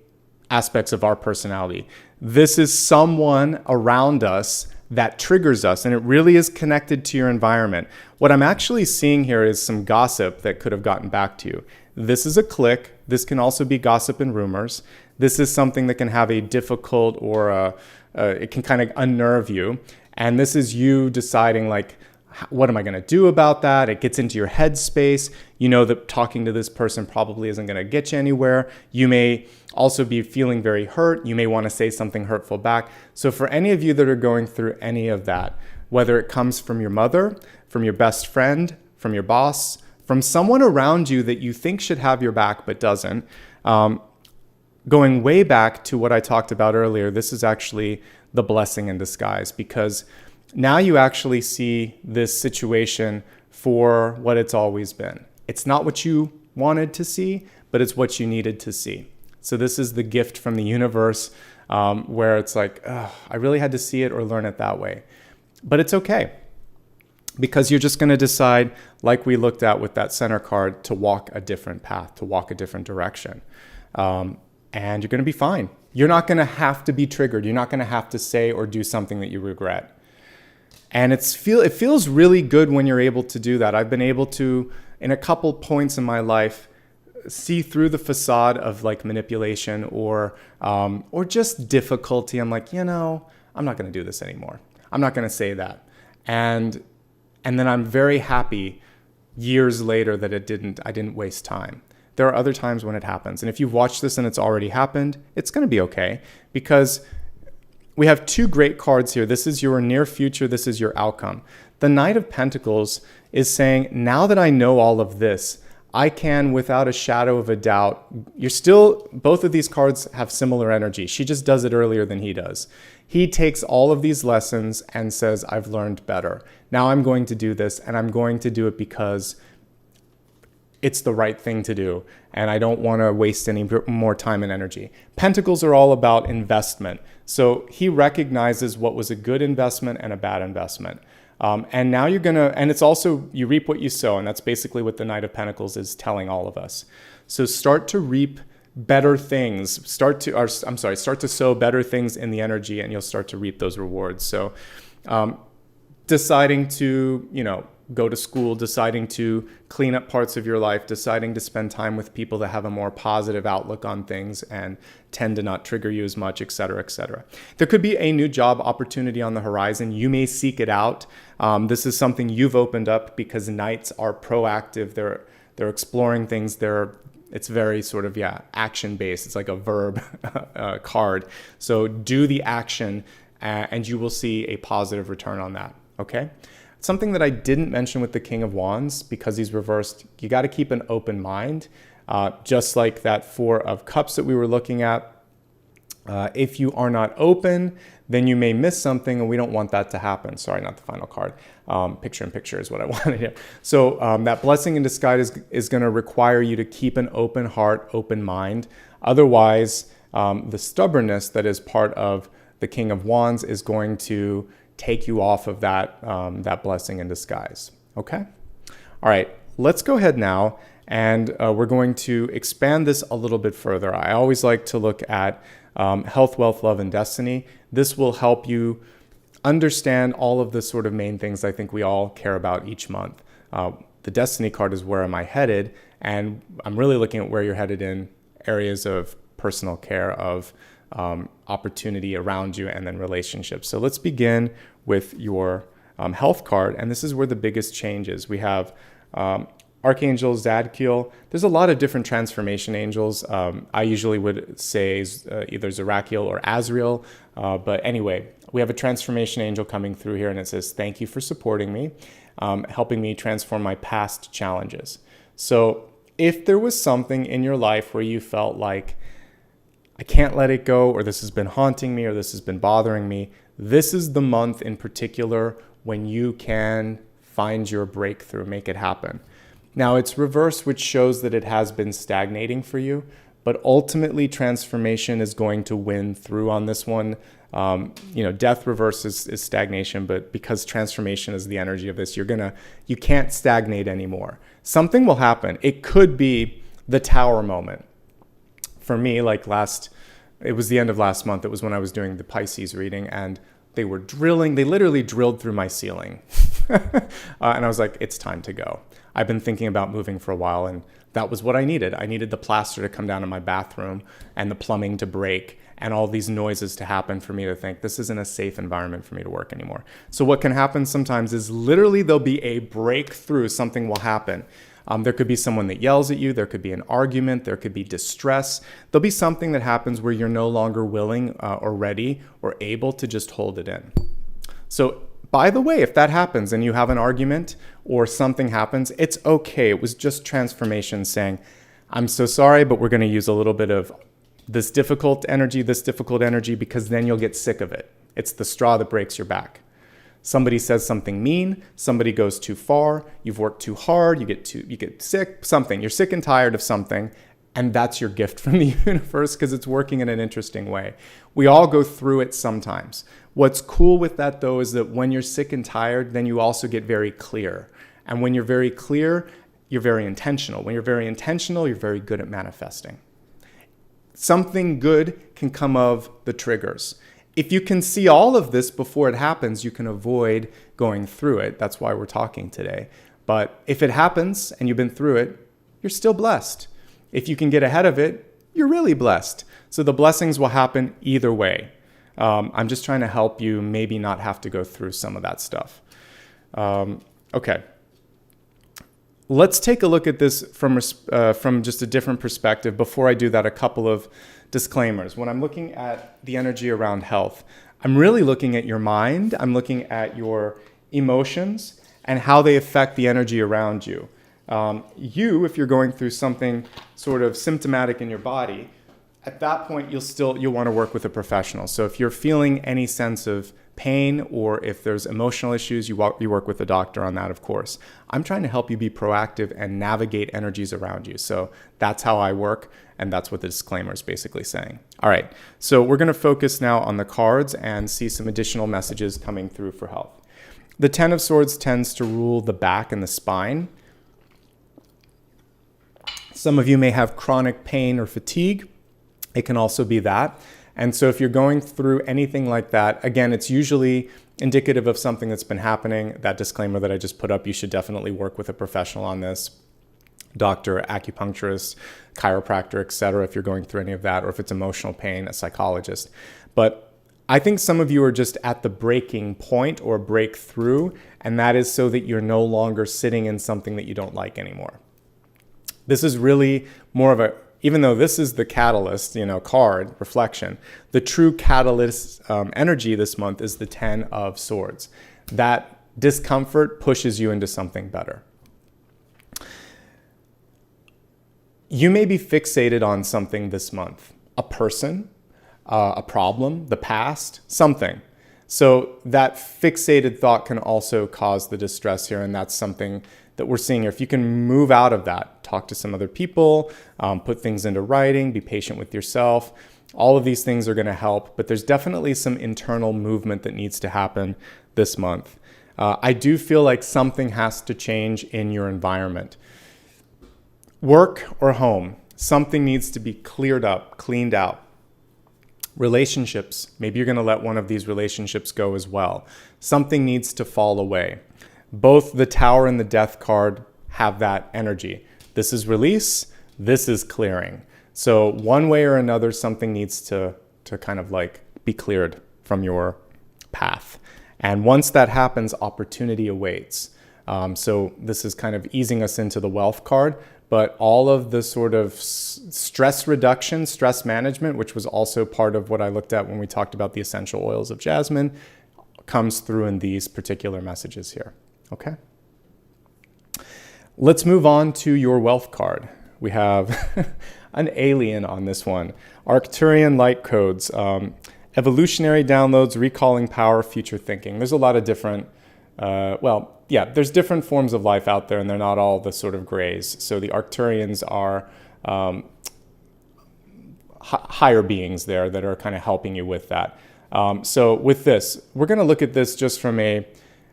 aspects of our personality. This is someone around us that triggers us, and it really is connected to your environment. What I'm actually seeing here is some gossip that could have gotten back to you. This is a click. This can also be gossip and rumors. This is something that can have a difficult or it can kind of unnerve you. And this is you deciding, like, what am I going to do about that? It gets into your head space. You know that talking to this person probably isn't going to get you anywhere. You may also be feeling very hurt. You may want to say something hurtful back. So for any of you that are going through any of that, whether it comes from your mother, from your best friend, from your boss, from someone around you that you think should have your back but doesn't, going way back to what I talked about earlier, this is actually the blessing in disguise, because now you actually see this situation for what it's always been. It's not what you wanted to see, but it's what you needed to see. So this is the gift from the universe, where it's like, I really had to see it or learn it that way. But it's okay, because you're just going to decide, like we looked at with that center card, to walk a different path, to walk a different direction. And you're going to be fine. You're not going to have to be triggered. You're not going to have to say or do something that you regret. And it feels really good when you're able to do that. I've been able to, in a couple points in my life, see through the facade of like manipulation or just difficulty. I'm like, I'm not going to do this anymore. I'm not going to say that. And then I'm very happy years later that I didn't waste time. There are other times when it happens. And if you've watched this and it's already happened, it's going to be okay, because we have 2 great cards here. This is your near future. This is your outcome. The Knight of Pentacles is saying, now that I know all of this, I can, without a shadow of a doubt, both of these cards have similar energy. She just does it earlier than he does. He takes all of these lessons and says, I've learned better. Now I'm going to do this, and I'm going to do it because it's the right thing to do, and I don't want to waste any more time and energy. Pentacles are all about investment. So he recognizes what was a good investment and a bad investment. And now and it's also, you reap what you sow, and that's basically what the Knight of Pentacles is telling all of us. So start to reap better things. Start to sow better things in the energy, and you'll start to reap those rewards. So deciding to, go to school, deciding to clean up parts of your life, deciding to spend time with people that have a more positive outlook on things and tend to not trigger you as much, et cetera, et cetera. There could be a new job opportunity on the horizon. You may seek it out. This is something you've opened up, because Knights are proactive. They're exploring things. They're It's very sort of, action based. It's like a verb card. So do the action and you will see a positive return on that. Okay. Something that I didn't mention with the King of Wands, because he's reversed, you got to keep an open mind. Just like that Four of Cups that we were looking at. If you are not open, then you may miss something, and we don't want that to happen. Sorry, not the final card. Picture in picture is what I wanted here. So that blessing in disguise is going to require you to keep an open heart, open mind. Otherwise, the stubbornness that is part of the King of Wands is going to take you off of that blessing in disguise. Okay? All right, let's go ahead now, and we're going to expand this a little bit further. I always like to look at health, wealth, love, and destiny. This will help you understand all of the sort of main things I think we all care about each month. The destiny card is where am I headed? And I'm really looking at where you're headed in areas of personal care, of opportunity around you, and then relationships. So let's begin with your health card. And this is where the biggest change is. We have Archangel Zadkiel. There's a lot of different transformation angels. I usually would say either Zerakiel or Azrael. But anyway, we have a transformation angel coming through here, and it says, thank you for supporting me, helping me transform my past challenges. So if there was something in your life where you felt like, I can't let it go, or this has been haunting me, or this has been bothering me, this is the month in particular when you can find your breakthrough, make it happen. Now it's reverse, which shows that it has been stagnating for you, but ultimately transformation is going to win through on this one. Death reverse is stagnation, but because transformation is the energy of this, you can't stagnate anymore. Something will happen. It could be the tower moment. For me, it was the end of last month. It was when I was doing the Pisces reading, and they literally drilled through my ceiling. And I was like, it's time to go. I've been thinking about moving for a while, and that was what I needed. I needed the plaster to come down in my bathroom and the plumbing to break and all these noises to happen for me to think this isn't a safe environment for me to work anymore. So what can happen sometimes is literally there'll be a breakthrough, something will happen. There could be someone that yells at you. There could be an argument. There could be distress. There'll be something that happens where you're no longer willing or ready or able to just hold it in. So by the way, if that happens and you have an argument or something happens, it's okay. It was just transformation saying, I'm so sorry, but we're going to use a little bit of this difficult energy, because then you'll get sick of it. It's the straw that breaks your back. Somebody says something mean, somebody goes too far, you've worked too hard, you get sick, something. You're sick and tired of something, and that's your gift from the universe because it's working in an interesting way. We all go through it sometimes. What's cool with that, though, is that when you're sick and tired, then you also get very clear. And when you're very clear, you're very intentional. When you're very intentional, you're very good at manifesting. Something good can come of the triggers. If you can see all of this before it happens, you can avoid going through it. That's why we're talking today. But if it happens and you've been through it, you're still blessed. If you can get ahead of it, you're really blessed. So the blessings will happen either way. I'm just trying to help you maybe not have to go through some of that stuff. Okay. Let's take a look at this from just a different perspective. Before I do that, a couple of disclaimers. When I'm looking at the energy around health, I'm really looking at your mind. I'm looking at your emotions and how they affect the energy around you. If you're going through something sort of symptomatic in your body, at that point, you'll want to work with a professional. So if you're feeling any sense of pain or if there's emotional issues, you work with a doctor on that, of course. I'm trying to help you be proactive and navigate energies around you. So that's how I work, and that's what the disclaimer is basically saying. All right, so we're going to focus now on the cards and see some additional messages coming through for health. The Ten of Swords tends to rule the back and the spine. Some of you may have chronic pain or fatigue. It can also be that. And so if you're going through anything like that, again, it's usually indicative of something that's been happening. That disclaimer that I just put up, you should definitely work with a professional on this. Doctor, acupuncturist, chiropractor, etc. if you're going through any of that, or if it's emotional pain, a psychologist. But I think some of you are just at the breaking point or breakthrough, and that is so that you're no longer sitting in something that you don't like anymore. This is really more of a, even though this is the catalyst, card, reflection, the true catalyst energy this month is the 10 of Swords. That discomfort pushes you into something better. You may be fixated on something this month, a person, a problem, the past, something. So that fixated thought can also cause the distress here, and that's something that we're seeing here. If you can move out of that, talk to some other people, put things into writing, be patient with yourself, all of these things are going to help, but there's definitely some internal movement that needs to happen this month. I do feel like something has to change in your environment. Work or home, something needs to be cleared up, cleaned out. Relationships, maybe you're going to let one of these relationships go as well. Something needs to fall away. Both the Tower and the Death card have that energy. This is release, this is clearing. So one way or another, something needs to kind of like be cleared from your path. And once that happens, opportunity awaits. So this is kind of easing us into the Wealth card, but all of the sort of stress reduction, stress management, which was also part of what I looked at when we talked about the essential oils of jasmine, comes through in these particular messages here. Okay. Let's move on to your Wealth card. We have an alien on this one. Arcturian light codes, evolutionary downloads, recalling power, future thinking. There's a lot of different, there's different forms of life out there, and they're not all the sort of grays. So the Arcturians are higher beings there that are kind of helping you with that. So with this, we're going to look at this just from a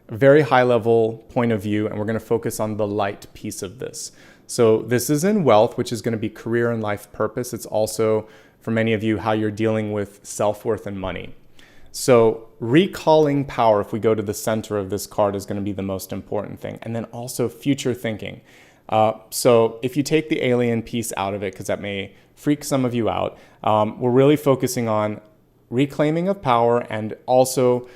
very high level point of view, and we're going to focus on the light piece of this. So this is in wealth, which is going to be career and life purpose. It's also, for many of you, how you're dealing with self-worth and money. So recalling power, if we go to the center of this card, is going to be the most important thing. And then also future thinking. So if you take the alien piece out of it, because that may freak some of you out, we're really focusing on reclaiming of power and also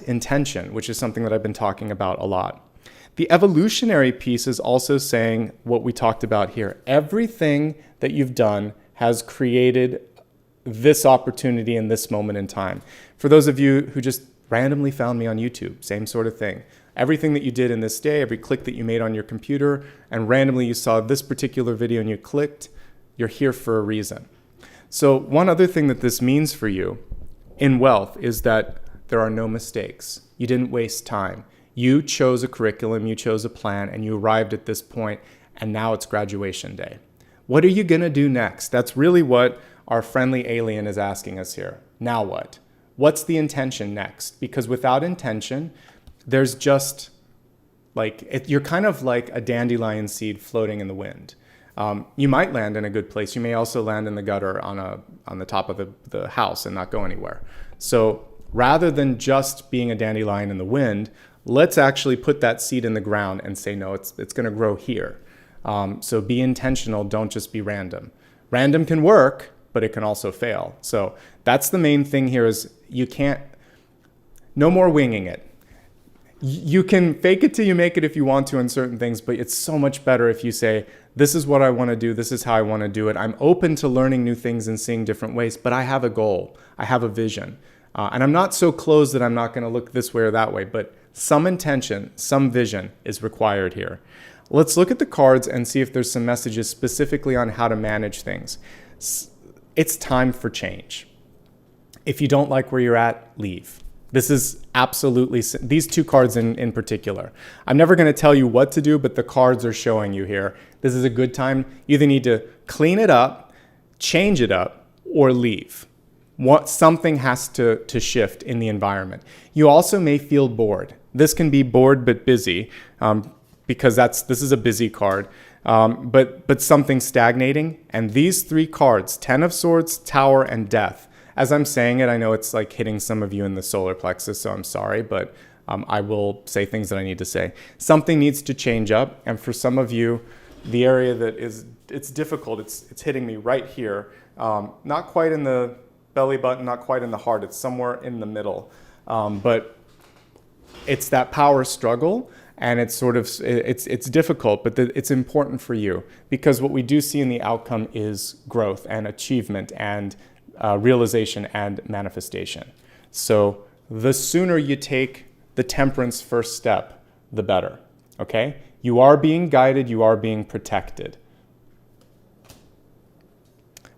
intention, which is something that I've been talking about a lot. The evolutionary piece is also saying what we talked about here. Everything that you've done has created this opportunity in this moment in time. For those of you who just randomly found me on YouTube, same sort of thing. Everything that you did in this day, every click that you made on your computer, and randomly you saw this particular video and you clicked, you're here for a reason. So one other thing that this means for you in wealth is that there are no mistakes. You didn't waste time. You chose a curriculum, you chose a plan, and you arrived at this point, and now it's graduation day. What are you going to do next? That's really what our friendly alien is asking us here. Now what? What's the intention next? Because without intention, there's just you're kind of like a dandelion seed floating in the wind. You might land in a good place. You may also land in the gutter on the top of the house and not go anywhere. So rather than just being a dandelion in the wind, let's actually put that seed in the ground and say, no, it's going to grow here. So be intentional. Don't just be random. Random can work, but it can also fail. So that's the main thing here is no more winging it. You can fake it till you make it if you want to in certain things, but it's so much better if you say, this is what I want to do. This is how I want to do it. I'm open to learning new things and seeing different ways, but I have a goal. I have a vision. And I'm not so closed that I'm not going to look this way or that way, but some intention, some vision is required here. Let's look at the cards and see if there's some messages specifically on how to manage things. It's time for change. If you don't like where you're at, leave. This is absolutely, these two cards in particular. I'm never going to tell you what to do, but the cards are showing you here. This is a good time. You either need to clean it up, change it up, or leave. Something has to shift in the environment. You also may feel bored. This can be bored but busy because this is a busy card, but something stagnating. And these three cards, 10 of Swords, Tower, and Death. As I'm saying it, I know it's like hitting some of you in the solar plexus, so I'm sorry, but I will say things that I need to say. Something needs to change up, and for some of you, the area that it's difficult, it's hitting me right here, not quite in the belly button, not quite in the heart, it's somewhere in the middle. But it's that power struggle, and it's sort of, it's difficult, but it's important for you, because what we do see in the outcome is growth and achievement and realization and manifestation. So the sooner you take the temperance first step, the better, okay? You are being guided, you are being protected.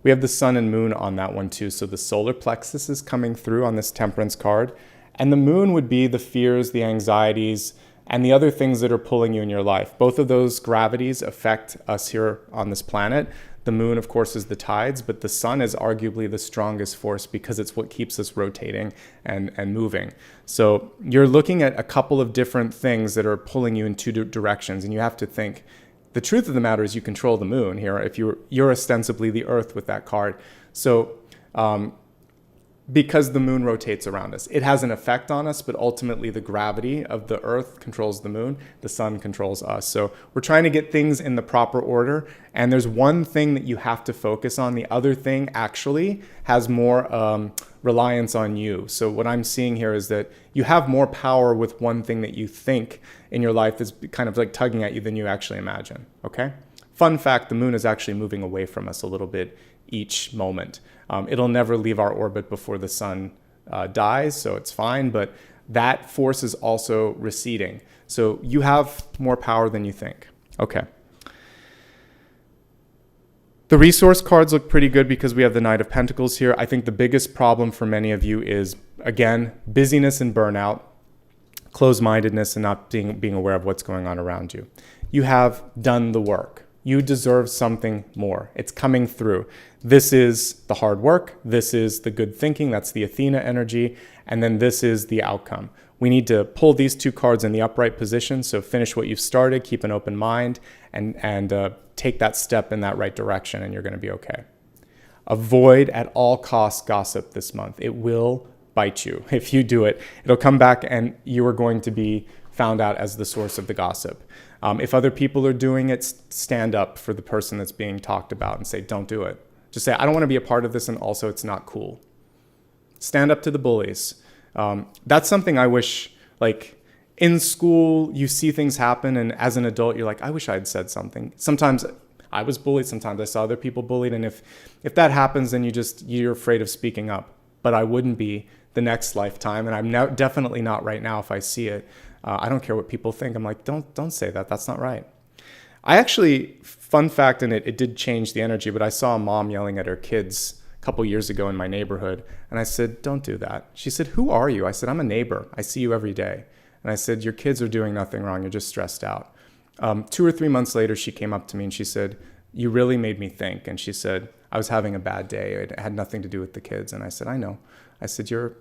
We have the sun and moon on that one too. So the solar plexus is coming through on this temperance card. And the moon would be the fears, the anxieties, and the other things that are pulling you in your life. Both of those gravities affect us here on this planet. The moon, of course, is the tides, but the sun is arguably the strongest force because it's what keeps us rotating and moving. So you're looking at a couple of different things that are pulling you in two directions, and you have to think, the truth of the matter is you control the moon here. If you're ostensibly the earth with that card. So because the moon rotates around us, it has an effect on us, but ultimately the gravity of the earth controls the moon, the sun controls us. So we're trying to get things in the proper order, and there's one thing that you have to focus on. The other thing actually has more reliance on you. So what I'm seeing here is that you have more power with one thing that you think in your life is kind of like tugging at you than you actually imagine, okay? Fun fact, the moon is actually moving away from us a little bit each moment. It'll never leave our orbit before the sun dies, so it's fine, but that force is also receding. So you have more power than you think. Okay. The resource cards look pretty good because we have the Knight of Pentacles here. I think the biggest problem for many of you is, again, busyness and burnout, closed-mindedness, and not being aware of what's going on around you. You have done the work. You deserve something more. It's coming through. This is the hard work. This is the good thinking. That's the Athena energy. And then this is the outcome. We need to pull these two cards in the upright position. So finish what you've started, keep an open mind, and take that step in that right direction, and you're going to be okay. Avoid at all costs gossip this month. It will bite you. If you do it, it'll come back and you are going to be found out as the source of the gossip. If other people are doing it, stand up for the person that's being talked about and say, don't do it. Just say, I don't want to be a part of this, and also it's not cool. Stand up to the bullies. That's something I wish, like in school, you see things happen, and as an adult, you're like, I wish I had said something. Sometimes I was bullied, sometimes I saw other people bullied, and if that happens, then you're afraid of speaking up. But I wouldn't be the next lifetime, and I'm definitely not right now if I see it. I don't care what people think. I'm like, don't say that. That's not right. I actually, fun fact, and it did change the energy, but I saw a mom yelling at her kids a couple years ago in my neighborhood. And I said, don't do that. She said, who are you? I said, I'm a neighbor. I see you every day. And I said, your kids are doing nothing wrong. You're just stressed out. 2 or 3 months later, she came up to me and she said, you really made me think. And she said, I was having a bad day. It had nothing to do with the kids. And I said, I know. I said, you're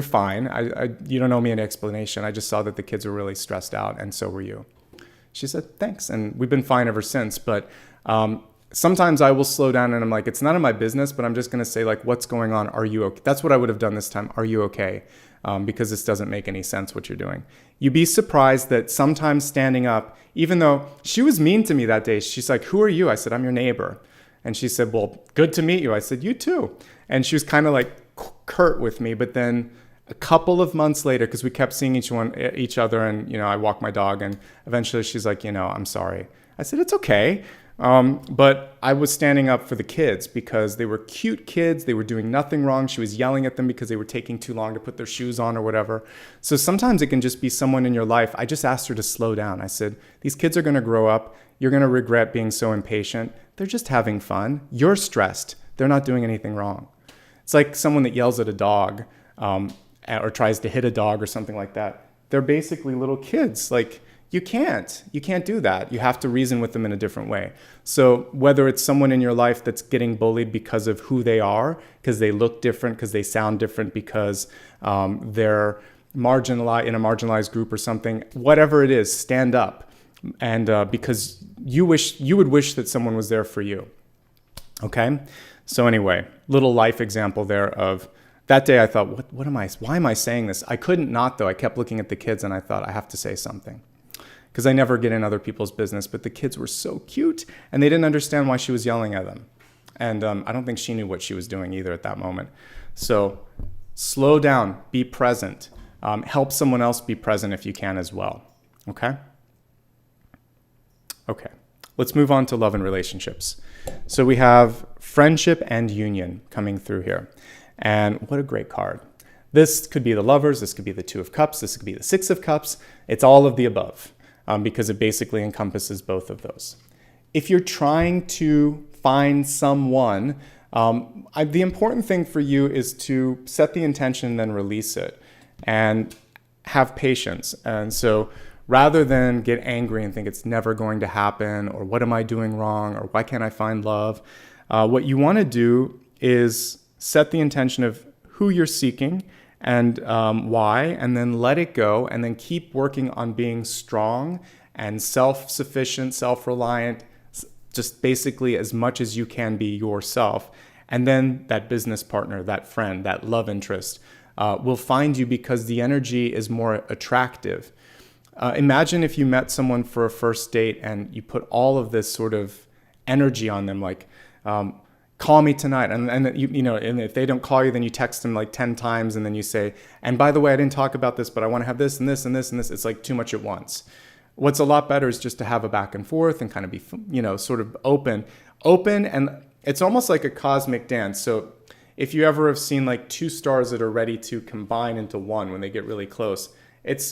fine. You don't owe me an explanation. I just saw that the kids were really stressed out, and so were you. She said, thanks. And we've been fine ever since. But sometimes I will slow down and I'm like, it's none of my business, but I'm just going to say, like, what's going on? Are you okay? That's what I would have done this time. Are you okay? Because this doesn't make any sense what you're doing. You'd be surprised that sometimes standing up, even though she was mean to me that day, she's like, who are you? I said, I'm your neighbor. And she said, well, good to meet you. I said, you too. And she was kind of like curt with me, but then a couple of months later, because we kept seeing each other, and I walk my dog, and eventually she's like, I'm sorry. I said, it's okay. But I was standing up for the kids because they were cute kids. They were doing nothing wrong. She was yelling at them because they were taking too long to put their shoes on or whatever. So sometimes it can just be someone in your life. I just asked her to slow down. I said, these kids are going to grow up. You're going to regret being so impatient. They're just having fun. You're stressed. They're not doing anything wrong. It's like someone that yells at a dog or tries to hit a dog or something like that. They're basically little kids. Like, you can't do that. You have to reason with them in a different way. So whether it's someone in your life that's getting bullied because of who they are, because they look different, because they sound different, because they're marginalized in a marginalized group or something, whatever it is, stand up. And because you would wish that someone was there for you. Okay? So anyway, little life example there of that day. I thought, why am I saying this? I couldn't not, though. I kept looking at the kids and I thought, I have to say something. Because I never get in other people's business, but the kids were so cute and they didn't understand why she was yelling at them. And I don't think she knew what she was doing either at that moment. So slow down, be present, help someone else be present if you can as well. Okay? Okay. Let's move on to love and relationships. So we have friendship and union coming through here. And what a great card. This could be the lovers, this could be the Two of Cups, this could be the Six of Cups. It's all of the above because it basically encompasses both of those. If you're trying to find someone, the important thing for you is to set the intention and then release it and have patience. And so rather than get angry and think it's never going to happen, or what am I doing wrong, or why can't I find love, what you want to do is set the intention of who you're seeking and why, and then let it go, and then keep working on being strong and self-sufficient, self-reliant, just basically as much as you can be yourself. And then that business partner, that friend, that love interest will find you because the energy is more attractive. Imagine if you met someone for a first date and you put all of this sort of energy on them, like, call me tonight. And if they don't call you, then you text them like 10 times. And then you say, and by the way, I didn't talk about this, but I want to have this and this and this and this. It's like too much at once. What's a lot better is just to have a back and forth and kind of be, sort of open. And it's almost like a cosmic dance. So if you ever have seen like two stars that are ready to combine into one when they get really close,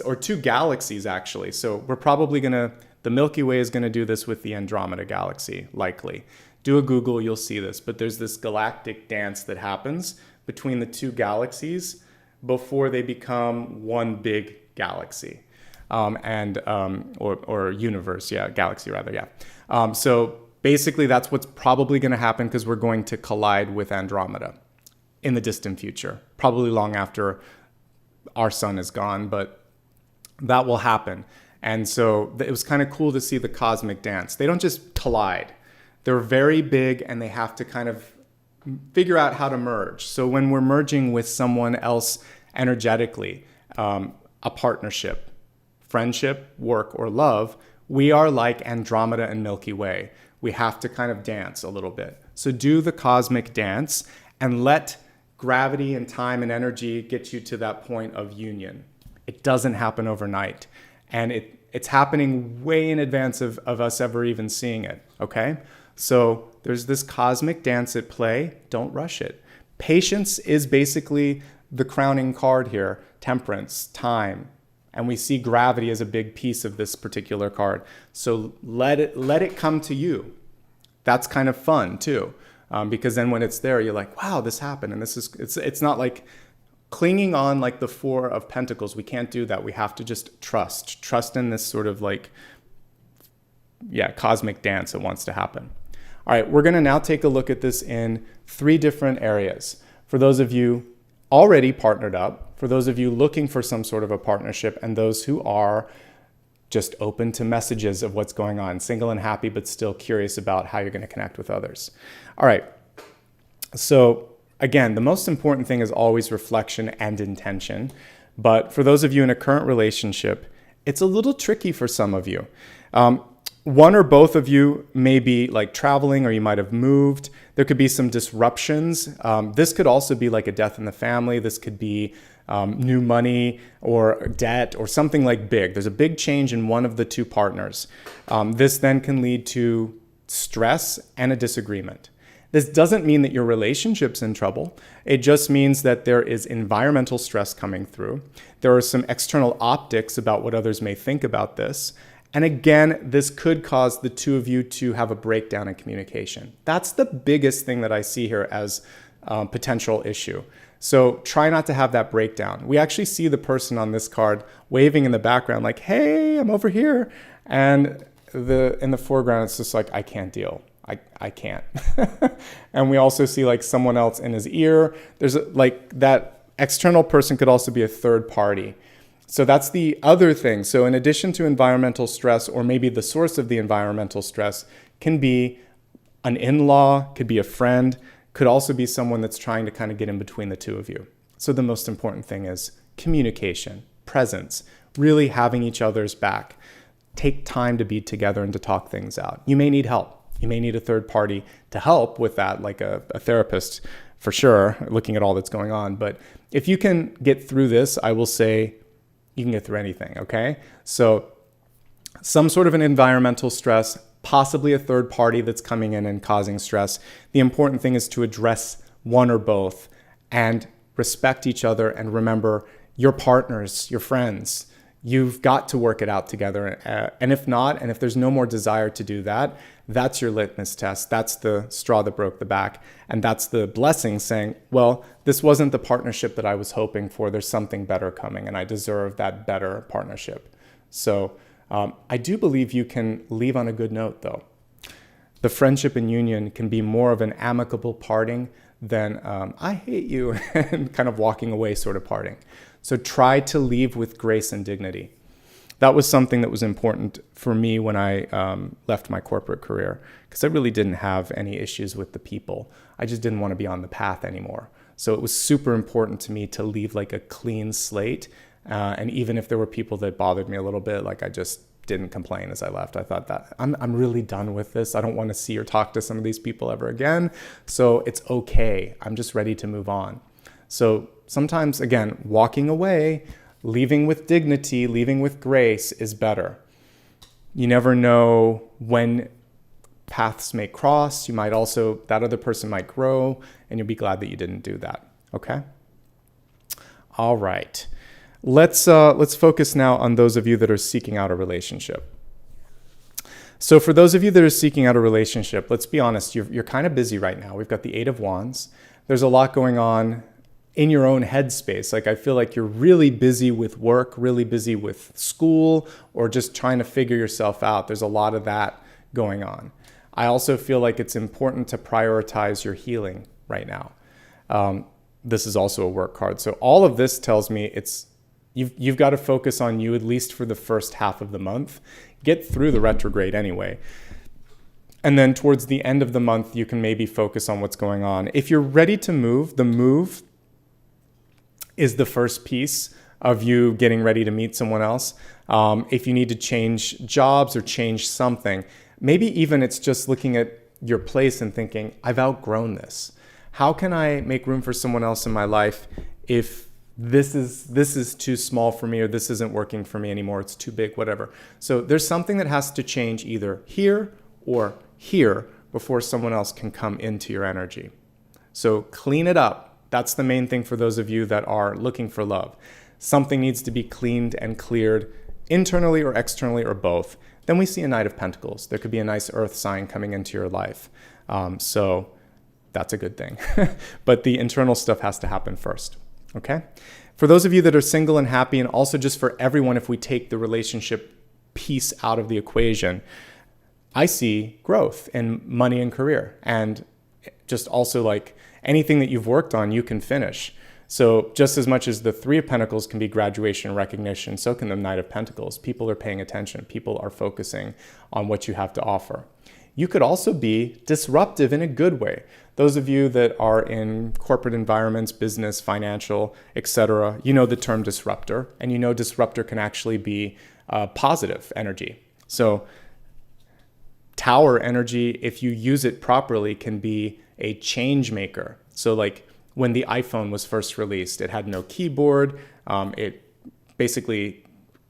or two galaxies actually. So we're probably the Milky Way is gonna do this with the Andromeda galaxy, likely. Do a Google, you'll see this, but there's this galactic dance that happens between the two galaxies before they become one big galaxy, or universe, galaxy rather, so basically that's what's probably gonna happen because we're going to collide with Andromeda in the distant future, probably long after our sun is gone, but that will happen. And so it was kind of cool to see the cosmic dance. They don't just collide. They're very big and they have to kind of figure out how to merge. So when we're merging with someone else energetically, a partnership, friendship, work, or love, we are like Andromeda and Milky Way. We have to kind of dance a little bit. So do the cosmic dance and let gravity and time and energy get you to that point of union. It doesn't happen overnight. And it's happening way in advance of us ever even seeing it, okay? So there's this cosmic dance at play. Don't rush it. Patience is basically the crowning card here. Temperance, time. And we see gravity as a big piece of this particular card. So let it come to you. That's kind of fun too. Because then when it's there, you're like, wow, this happened. And it's not like clinging on like the Four of Pentacles. We can't do that. We have to just trust in this sort of like, cosmic dance that wants to happen. All right, we're going to now take a look at this in 3 different areas. For those of you already partnered up, for those of you looking for some sort of a partnership, and those who are just open to messages of what's going on, single and happy, but still curious about how you're going to connect with others. All right. So again, the most important thing is always reflection and intention. But for those of you in a current relationship, it's a little tricky for some of you. One or both of you may be like traveling, or you might have moved. There could be some disruptions. This could also be like a death in the family. This could be new money or debt or something like big. There's a big change in one of the two partners. This then can lead to stress and a disagreement. This doesn't mean that your relationship's in trouble. It just means that there is environmental stress coming through. There are some external optics about what others may think about this. And again, this could cause the two of you to have a breakdown in communication. That's the biggest thing that I see here as a potential issue. So try not to have that breakdown. We actually see the person on this card waving in the background like, hey, I'm over here. And in the foreground, it's just like, I can't deal. I can't. And we also see like someone else in his ear. There's like that external person could also be a third party. So that's the other thing. So in addition to environmental stress, or maybe the source of the environmental stress can be an in-law, could be a friend, could also be someone that's trying to kind of get in between the two of you. So the most important thing is communication, presence, really having each other's back. Take time to be together and to talk things out. You may need help. You may need a third party to help with that, like a therapist for sure, looking at all that's going on. But if you can get through this, I will say you can get through anything, okay? So some sort of an environmental stress, possibly a third party that's coming in and causing stress. The important thing is to address one or both and respect each other, and remember your partners, your friends. You've got to work it out together. And if not, and if there's no more desire to do that, that's your litmus test. That's the straw that broke the back. And that's the blessing saying, well, this wasn't the partnership that I was hoping for. There's something better coming, and I deserve that better partnership. So I do believe you can leave on a good note, though. The friendship and union can be more of an amicable parting than I hate you and kind of walking away sort of parting. So try to leave with grace and dignity. That was something that was important for me when I left my corporate career, because I really didn't have any issues with the people. I just didn't want to be on the path anymore. So it was super important to me to leave like a clean slate. And even if there were people that bothered me a little bit, like I just didn't complain as I left. I thought that I'm really done with this. I don't want to see or talk to some of these people ever again. So it's okay. I'm just ready to move on. So sometimes, again, walking away, leaving with dignity, leaving with grace is better. You never know when paths may cross. You might also, that other person might grow, and you'll be glad that you didn't do that. Okay? All right. Let's focus now on those of you that are seeking out a relationship. So for those of you that are seeking out a relationship, let's be honest, you're kind of busy right now. We've got the Eight of Wands. There's a lot going on in your own headspace. Like I feel like you're really busy with work, really busy with school, or just trying to figure yourself out. There's a lot of that going on. I also feel like it's important to prioritize your healing right now. This is also a work card. So all of this tells me you've got to focus on you at least for the first half of the month. Get through the retrograde anyway. And then towards the end of the month, you can maybe focus on what's going on. If you're ready to move, the move is the first piece of you getting ready to meet someone else. If you need to change jobs or change something, maybe even it's just looking at your place and thinking, I've outgrown this. How can I make room for someone else in my life if this is too small for me, or this isn't working for me anymore, it's too big, whatever. So there's something that has to change either here or here before someone else can come into your energy. So clean it up. That's the main thing for those of you that are looking for love. Something needs to be cleaned and cleared internally or externally or both. Then we see a Knight of Pentacles. There could be a nice earth sign coming into your life. So that's a good thing. But the internal stuff has to happen first. Okay? For those of you that are single and happy, and also just for everyone, if we take the relationship piece out of the equation, I see growth in money and career. And just also like anything that you've worked on, you can finish. So just as much as the Three of Pentacles can be graduation and recognition, so can the Knight of Pentacles. People are paying attention. People are focusing on what you have to offer. You could also be disruptive in a good way. Those of you that are in corporate environments, business, financial, etc., you know the term disruptor, and you know disruptor can actually be positive energy. So tower energy, if you use it properly, can be a change maker. So like when the iPhone was first released, it had no keyboard. It basically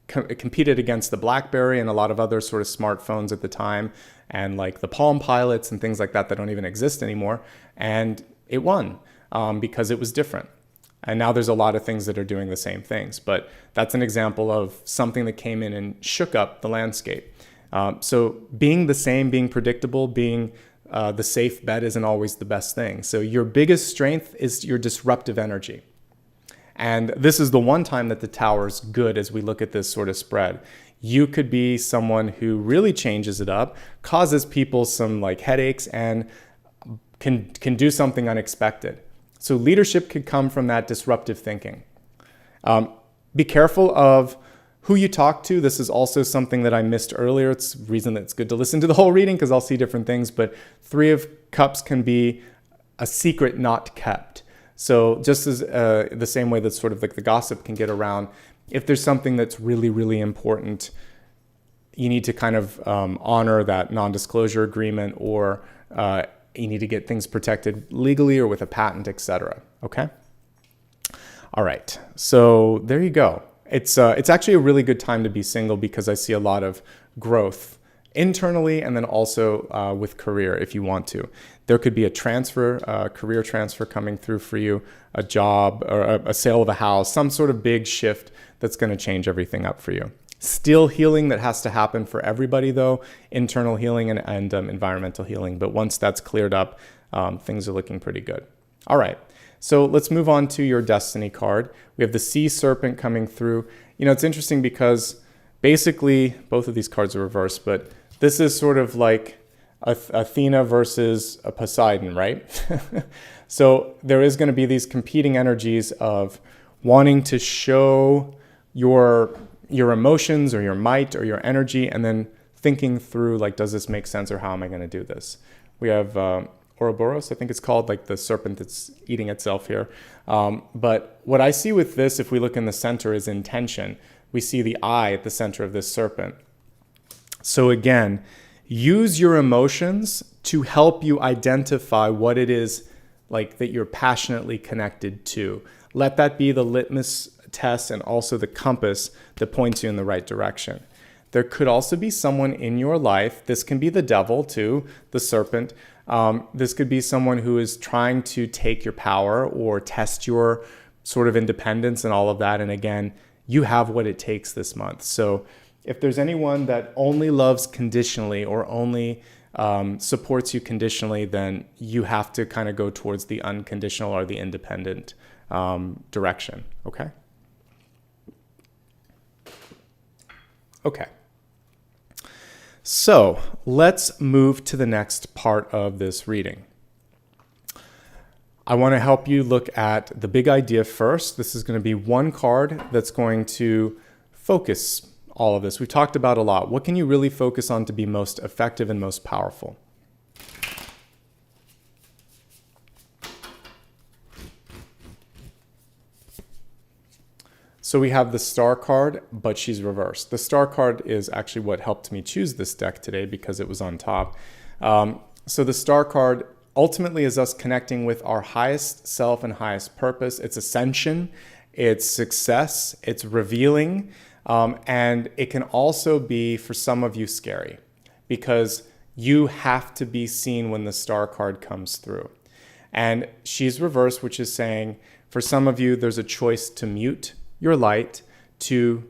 competed against the BlackBerry and a lot of other sort of smartphones at the time, and like the Palm Pilots and things like that don't even exist anymore. And it won because it was different. And now there's a lot of things that are doing the same things. But that's an example of something that came in and shook up the landscape. So being the same, being predictable, being the safe bet isn't always the best thing. So your biggest strength is your disruptive energy. And this is the one time that the tower's good as we look at this sort of spread. You could be someone who really changes it up, causes people some like headaches, and can do something unexpected. So leadership could come from that disruptive thinking. Be careful of who you talk to. This is also something that I missed earlier. It's the reason that it's good to listen to the whole reading, because I'll see different things. But Three of Cups can be a secret not kept. So just as the same way that sort of like the gossip can get around, if there's something that's really, really important, you need to kind of honor that non-disclosure agreement, or you need to get things protected legally or with a patent, etc. Okay? All right. So there you go. it's actually a really good time to be single because I see a lot of growth internally and then also with career if you want to. There could be a transfer, a career transfer coming through for you, a job or a sale of a house, some sort of big shift that's going to change everything up for you. Still healing that has to happen for everybody though, internal healing and environmental healing. But once that's cleared up, things are looking pretty good. All right. So let's move on to your destiny card. We have the sea serpent coming through. You know, it's interesting because basically both of these cards are reversed, but this is sort of like Athena versus a Poseidon, right? So there is going to be these competing energies of wanting to show your emotions or your might or your energy, and then thinking through, like, does this make sense or how am I going to do this? We have Ouroboros, I think it's called, like the serpent that's eating itself here. But what I see with this, if we look in the center, is intention. We see the eye at the center of this serpent. So again, use your emotions to help you identify what it is like that you're passionately connected to. Let that be the litmus test and also the compass that points you in the right direction. There could also be someone in your life, this can be the devil too, the serpent. This could be someone who is trying to take your power or test your sort of independence and all of that. And again, you have what it takes this month. So if there's anyone that only loves conditionally or only supports you conditionally, then you have to kind of go towards the unconditional or the independent direction, okay? Okay. So let's move to the next part of this reading. I want to help you look at the big idea first. This is going to be one card that's going to focus all of this. We've talked about a lot. What can you really focus on to be most effective and most powerful? So we have the star card, but she's reversed. The star card is actually what helped me choose this deck today because it was on top. So the star card ultimately is us connecting with our highest self and highest purpose. It's ascension, it's success, it's revealing, and it can also be, for some of you, scary because you have to be seen when the star card comes through. And she's reversed, which is saying, for some of you, there's a choice to mute your light, to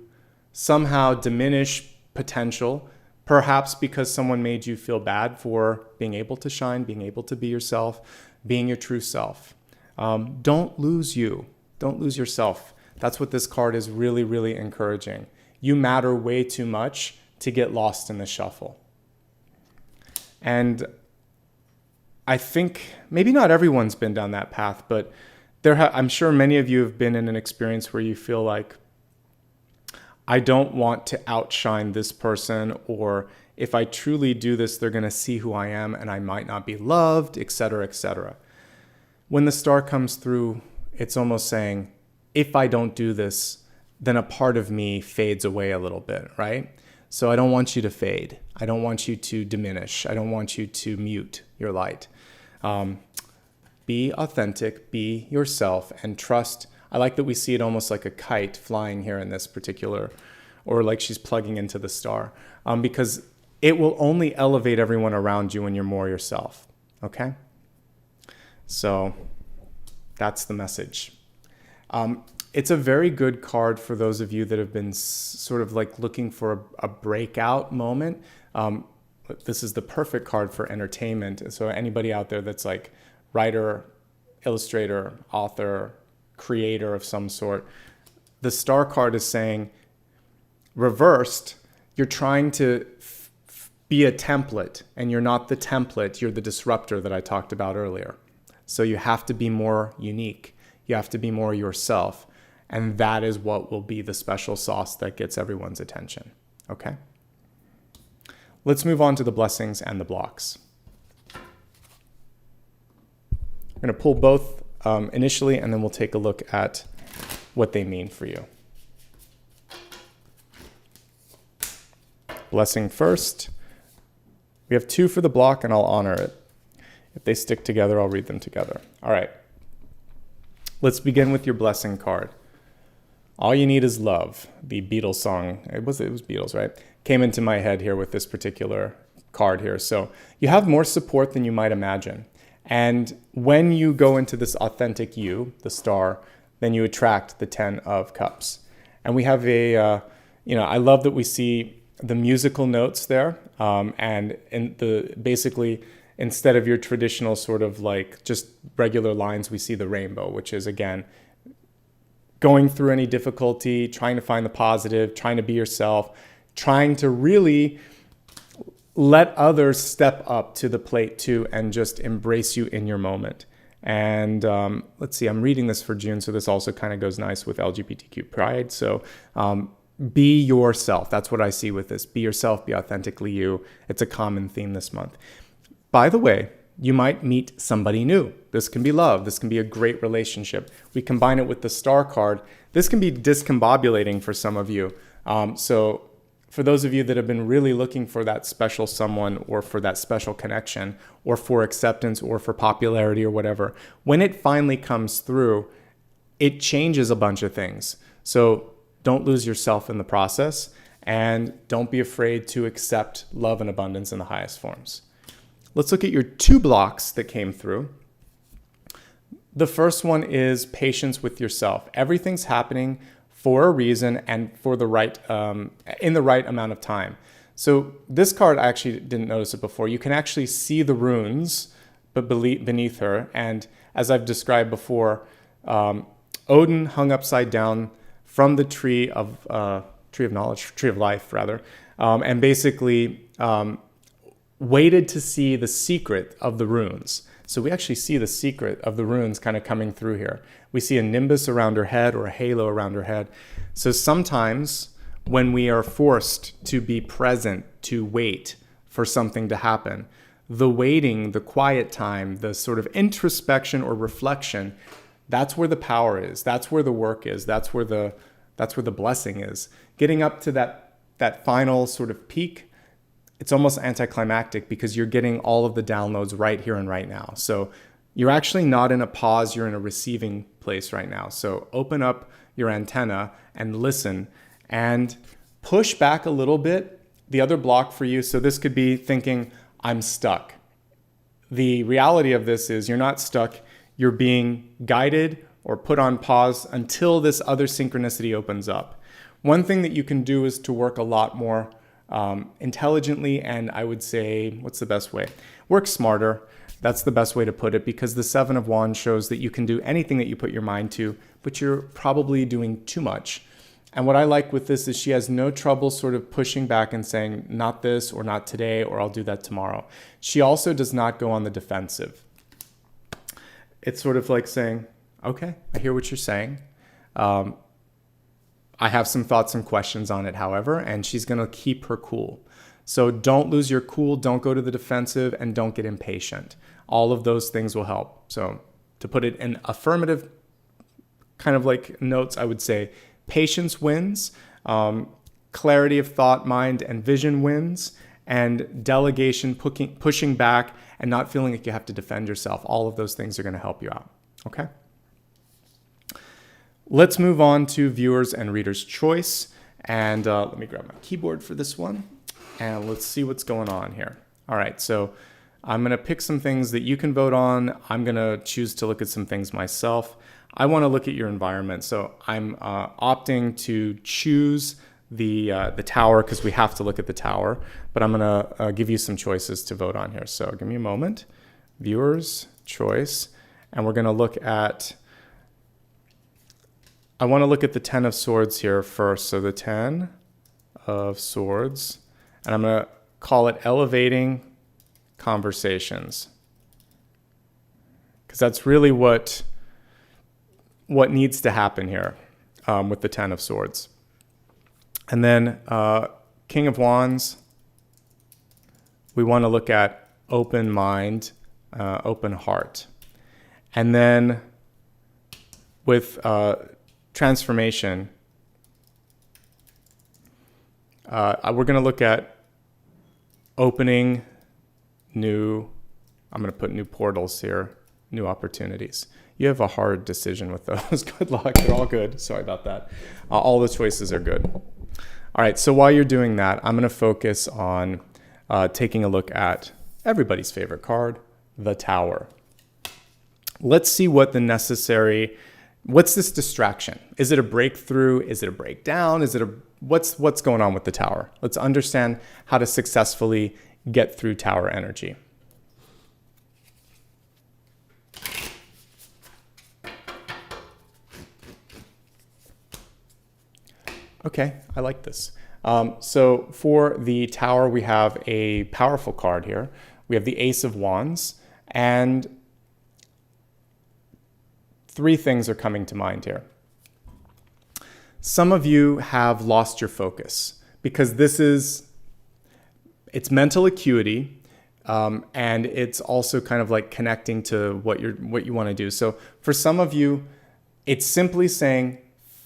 somehow diminish potential, perhaps because someone made you feel bad for being able to shine, being able to be yourself, being your true self. Don't lose you. Don't lose yourself. That's what this card is really, really encouraging. You matter way too much to get lost in the shuffle. And I think maybe not everyone's been down that path, but I'm sure many of you have been in an experience where you feel like, I don't want to outshine this person, or if I truly do this, they're going to see who I am and I might not be loved, etc., etc. When the star comes through, it's almost saying, if I don't do this, then a part of me fades away a little bit, right? So I don't want you to fade. I don't want you to diminish. I don't want you to mute your light. Be authentic, be yourself, and trust. I like that we see it almost like a kite flying here in this particular, or like she's plugging into the star, because it will only elevate everyone around you when you're more yourself, okay? So that's the message. It's a very good card for those of you that have been sort of like looking for a breakout moment. This is the perfect card for entertainment. So anybody out there that's like, writer, illustrator, author, creator of some sort, the star card is saying, reversed, you're trying to be a template, and you're not the template, you're the disruptor that I talked about earlier. So you have to be more unique. You have to be more yourself. And that is what will be the special sauce that gets everyone's attention. Okay? Let's move on to the blessings and the blocks. We're going to pull both initially, and then we'll take a look at what they mean for you. Blessing first. We have 2 for the block, and I'll honor it. If they stick together, I'll read them together. All right. Let's begin with your blessing card. All You Need Is Love, the Beatles song. It was Beatles, right? Came into my head here with this particular card here. So you have more support than you might imagine. And when you go into this authentic you, the star, then you attract the 10 of Cups. And we have I love that we see the musical notes there. And in basically, instead of your traditional sort of like just regular lines, we see the rainbow, which is, again, going through any difficulty, trying to find the positive, trying to be yourself, trying to really let others step up to the plate too and just embrace you in your moment. And let's see, I'm reading this for June, so this also kind of goes nice with LGBTQ pride. So be yourself. That's what I see with this. Be yourself, be authentically you. It's a common theme this month. By the way, you might meet somebody new. This can be love. This can be a great relationship. We combine it with the star card. This can be discombobulating for some of you. So for those of you that have been really looking for that special someone or for that special connection or for acceptance or for popularity or whatever, when it finally comes through, it changes a bunch of things. So don't lose yourself in the process and don't be afraid to accept love and abundance in the highest forms. Let's look at your 2 blocks that came through. The first one is patience with yourself. Everything's happening for a reason and for the right, in the right amount of time. So this card, I actually didn't notice it before. You can actually see the runes but beneath her. And as I've described before, Odin hung upside down from the tree of life, rather, and basically waited to see the secret of the runes. So we actually see the secret of the runes kind of coming through here. We see a nimbus around her head or a halo around her head. So sometimes when we are forced to be present, to wait for something to happen, the waiting, the quiet time, the sort of introspection or reflection, that's where the power is. That's where the work is. That's where the blessing is. Getting up to that final sort of peak, it's almost anticlimactic because you're getting all of the downloads right here and right now. So you're actually not in a pause, you're in a receiving place right now. So open up your antenna and listen and push back a little bit. The other block for you, so this could be thinking, I'm stuck. The reality of this is you're not stuck, you're being guided or put on pause until this other synchronicity opens up. One thing that you can do is to work a lot more intelligently, and I would say, what's the best way? Work smarter. That's the best way to put it, because the 7 of Wands shows that you can do anything that you put your mind to, but you're probably doing too much. And what I like with this is she has no trouble sort of pushing back and saying, not this or not today, or I'll do that tomorrow. She also does not go on the defensive. It's sort of like saying, okay, I hear what you're saying. I have some thoughts and questions on it, however, and she's going to keep her cool. So don't lose your cool, don't go to the defensive, and don't get impatient. All of those things will help. So to put it in affirmative kind of like notes, I would say patience wins, clarity of thought, mind, and vision wins, and delegation, pushing back, and not feeling like you have to defend yourself. All of those things are going to help you out, okay? Let's move on to viewers and readers' choice. And let me grab my keyboard for this one. And let's see what's going on here. All right, so I'm going to pick some things that you can vote on. I'm going to choose to look at some things myself. I want to look at your environment. So I'm opting to choose the tower because we have to look at the tower. But I'm going to give you some choices to vote on here. So give me a moment. Viewers' choice. And we're going to look at... I want to look at the 10 of Swords here first. So the 10 of Swords, and I'm going to call it Elevating Conversations, because that's really what needs to happen here with the 10 of Swords. And then King of Wands, we want to look at open mind, open heart. And then with transformation, we're going to look at opening new, I'm going to put new portals here, new opportunities. You have a hard decision with those. Good luck. They're all good. Sorry about that. All the choices are good. All right, so while you're doing that, I'm going to focus on taking a look at everybody's favorite card, the Tower. Let's see what's this distraction? Is it a breakthrough? Is it a breakdown? What's going on with the Tower? Let's understand how to successfully get through Tower energy. Okay, I like this. So for the Tower, we have a powerful card here. We have the Ace of Wands, and three things are coming to mind here. Some of you have lost your focus because it's mental acuity, and it's also kind of like connecting to what you want to do. So for some of you, it's simply saying,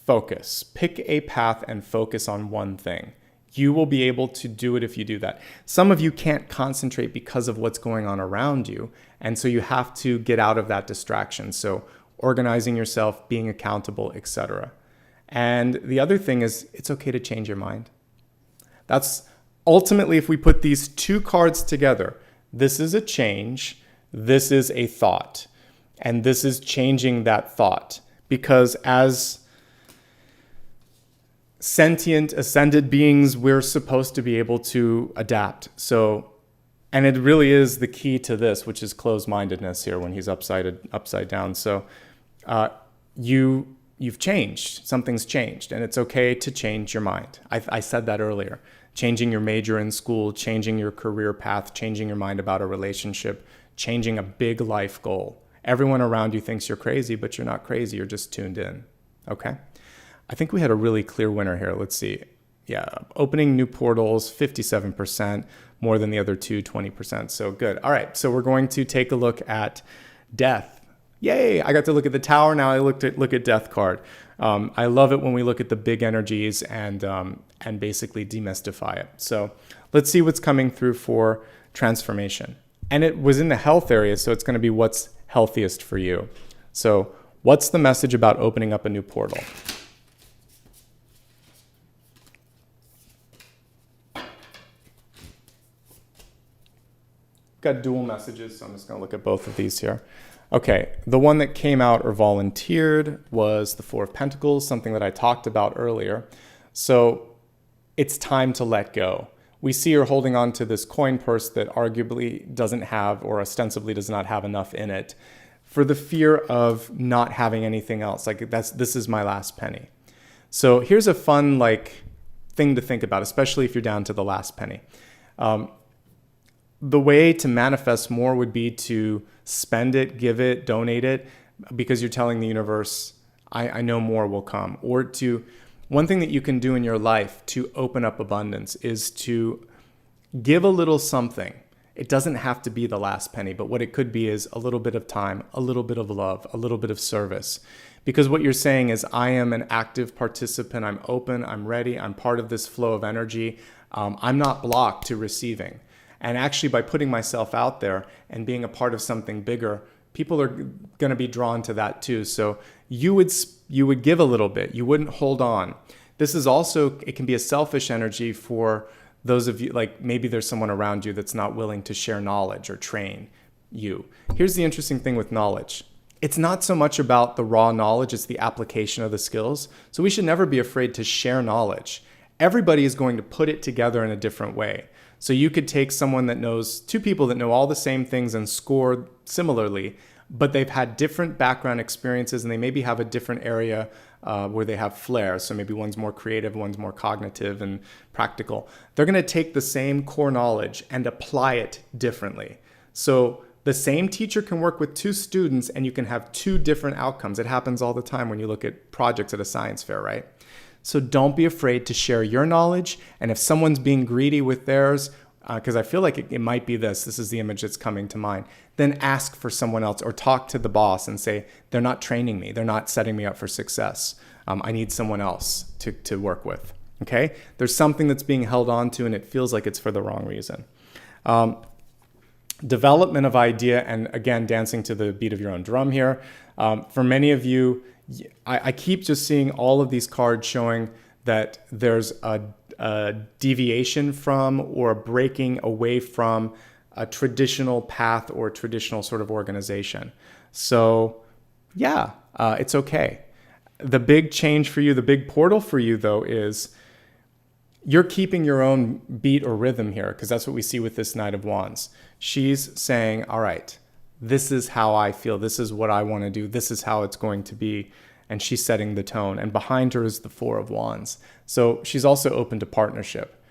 focus. Pick a path and focus on one thing. You will be able to do it if you do that. Some of you can't concentrate because of what's going on around you, and so you have to get out of that distraction. So organizing yourself, being accountable, etc. And the other thing is, it's okay to change your mind. That's ultimately, if we put these two cards together, this is a change, this is a thought, and this is changing that thought. Because as sentient, ascended beings, we're supposed to be able to adapt. So, and it really is the key to this, which is closed-mindedness here when he's upside down. So you've changed. Something's changed, and it's okay to change your mind. I said that earlier. Changing your major in school, changing your career path, changing your mind about a relationship, changing a big life goal. Everyone around you thinks you're crazy, but you're not crazy. You're just tuned in. Okay? I think we had a really clear winner here. Let's see. Yeah, opening new portals, 57%, more than the other two, 20%. So good. All right, so we're going to take a look at death. Yay, I got to look at the Tower. Now I look at death card. I love it when we look at the big energies and basically demystify it. So let's see what's coming through for transformation. And it was in the health area, so it's going to be what's healthiest for you. So what's the message about opening up a new portal? Got dual messages, so I'm just going to look at both of these here. Okay, the one that came out or volunteered was the Four of Pentacles, something that I talked about earlier. So it's time to let go. We see her holding on to this coin purse that arguably doesn't have, or ostensibly does not have, enough in it, for the fear of not having anything else. Like this is my last penny. So here's a fun thing to think about, especially if you're down to the last penny. The way to manifest more would be to spend it, give it, donate it, because you're telling the universe, I know more will come. Or one thing that you can do in your life to open up abundance is to give a little something. It doesn't have to be the last penny, but what it could be is a little bit of time, a little bit of love, a little bit of service. Because what you're saying is, I am an active participant, I'm open, I'm ready, I'm part of this flow of energy. I'm not blocked to receiving. And actually, by putting myself out there and being a part of something bigger, people are going to be drawn to that too. So you would give a little bit. You wouldn't hold on. This is also, it can be a selfish energy for those of you, maybe there's someone around you that's not willing to share knowledge or train you. Here's the interesting thing with knowledge. It's not so much about the raw knowledge, it's the application of the skills. So we should never be afraid to share knowledge. Everybody is going to put it together in a different way. So you could take someone that knows, two people that know all the same things and score similarly, but they've had different background experiences and they maybe have a different area where they have flair. So maybe one's more creative, one's more cognitive and practical. They're going to take the same core knowledge and apply it differently. So the same teacher can work with two students and you can have two different outcomes. It happens all the time when you look at projects at a science fair, right? So don't be afraid to share your knowledge. And if someone's being greedy with theirs, because I feel like it might be this is the image that's coming to mind, then ask for someone else or talk to the boss and say, they're not training me. They're not setting me up for success. I need someone else to work with. Okay? There's something that's being held on to and it feels like it's for the wrong reason. development of idea, and again, dancing to the beat of your own drum here. For many of you, I keep just seeing all of these cards showing that there's a deviation from or a breaking away from a traditional path or traditional sort of organization. So yeah, it's okay. The big change for you, the big portal for you though, is you're keeping your own beat or rhythm here, because that's what we see with this Knight of Wands. She's saying, all right, this is how I feel. This is what I want to do. This is how it's going to be. And she's setting the tone. And behind her is the Four of Wands. So she's also open to partnership.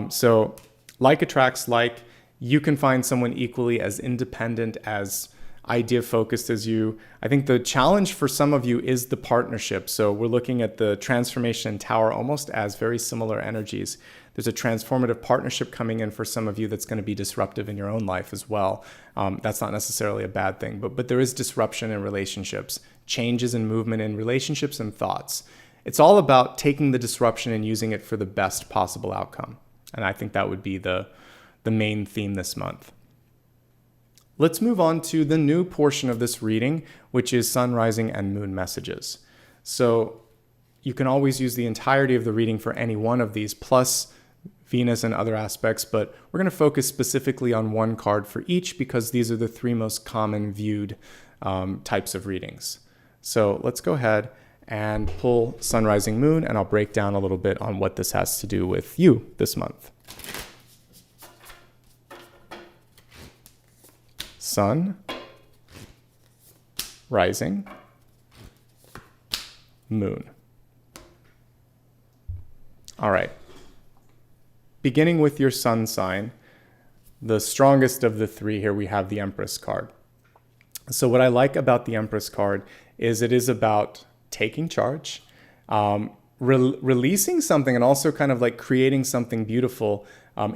So like attracts like. You can find someone equally as independent, as idea focused as you. I think the challenge for some of you is the partnership. So we're looking at the transformation and Tower almost as very similar energies. There's a transformative partnership coming in for some of you that's going to be disruptive in your own life as well. That's not necessarily a bad thing, but there is disruption in relationships, changes and movement in relationships and thoughts. It's all about taking the disruption and using it for the best possible outcome. And I think that would be the main theme this month. Let's move on to the new portion of this reading, which is sun, rising, and moon messages. So you can always use the entirety of the reading for any one of these, plus Venus and other aspects, but we're going to focus specifically on one card for each because these are the three most common viewed types of readings. So let's go ahead and pull sun, rising, moon, and I'll break down a little bit on what this has to do with you this month. Sun, rising, moon. All right. Beginning with your sun sign, the strongest of the three here, we have the Empress card. So what I like about the Empress card is it is about taking charge, releasing something, and also kind of like creating something beautiful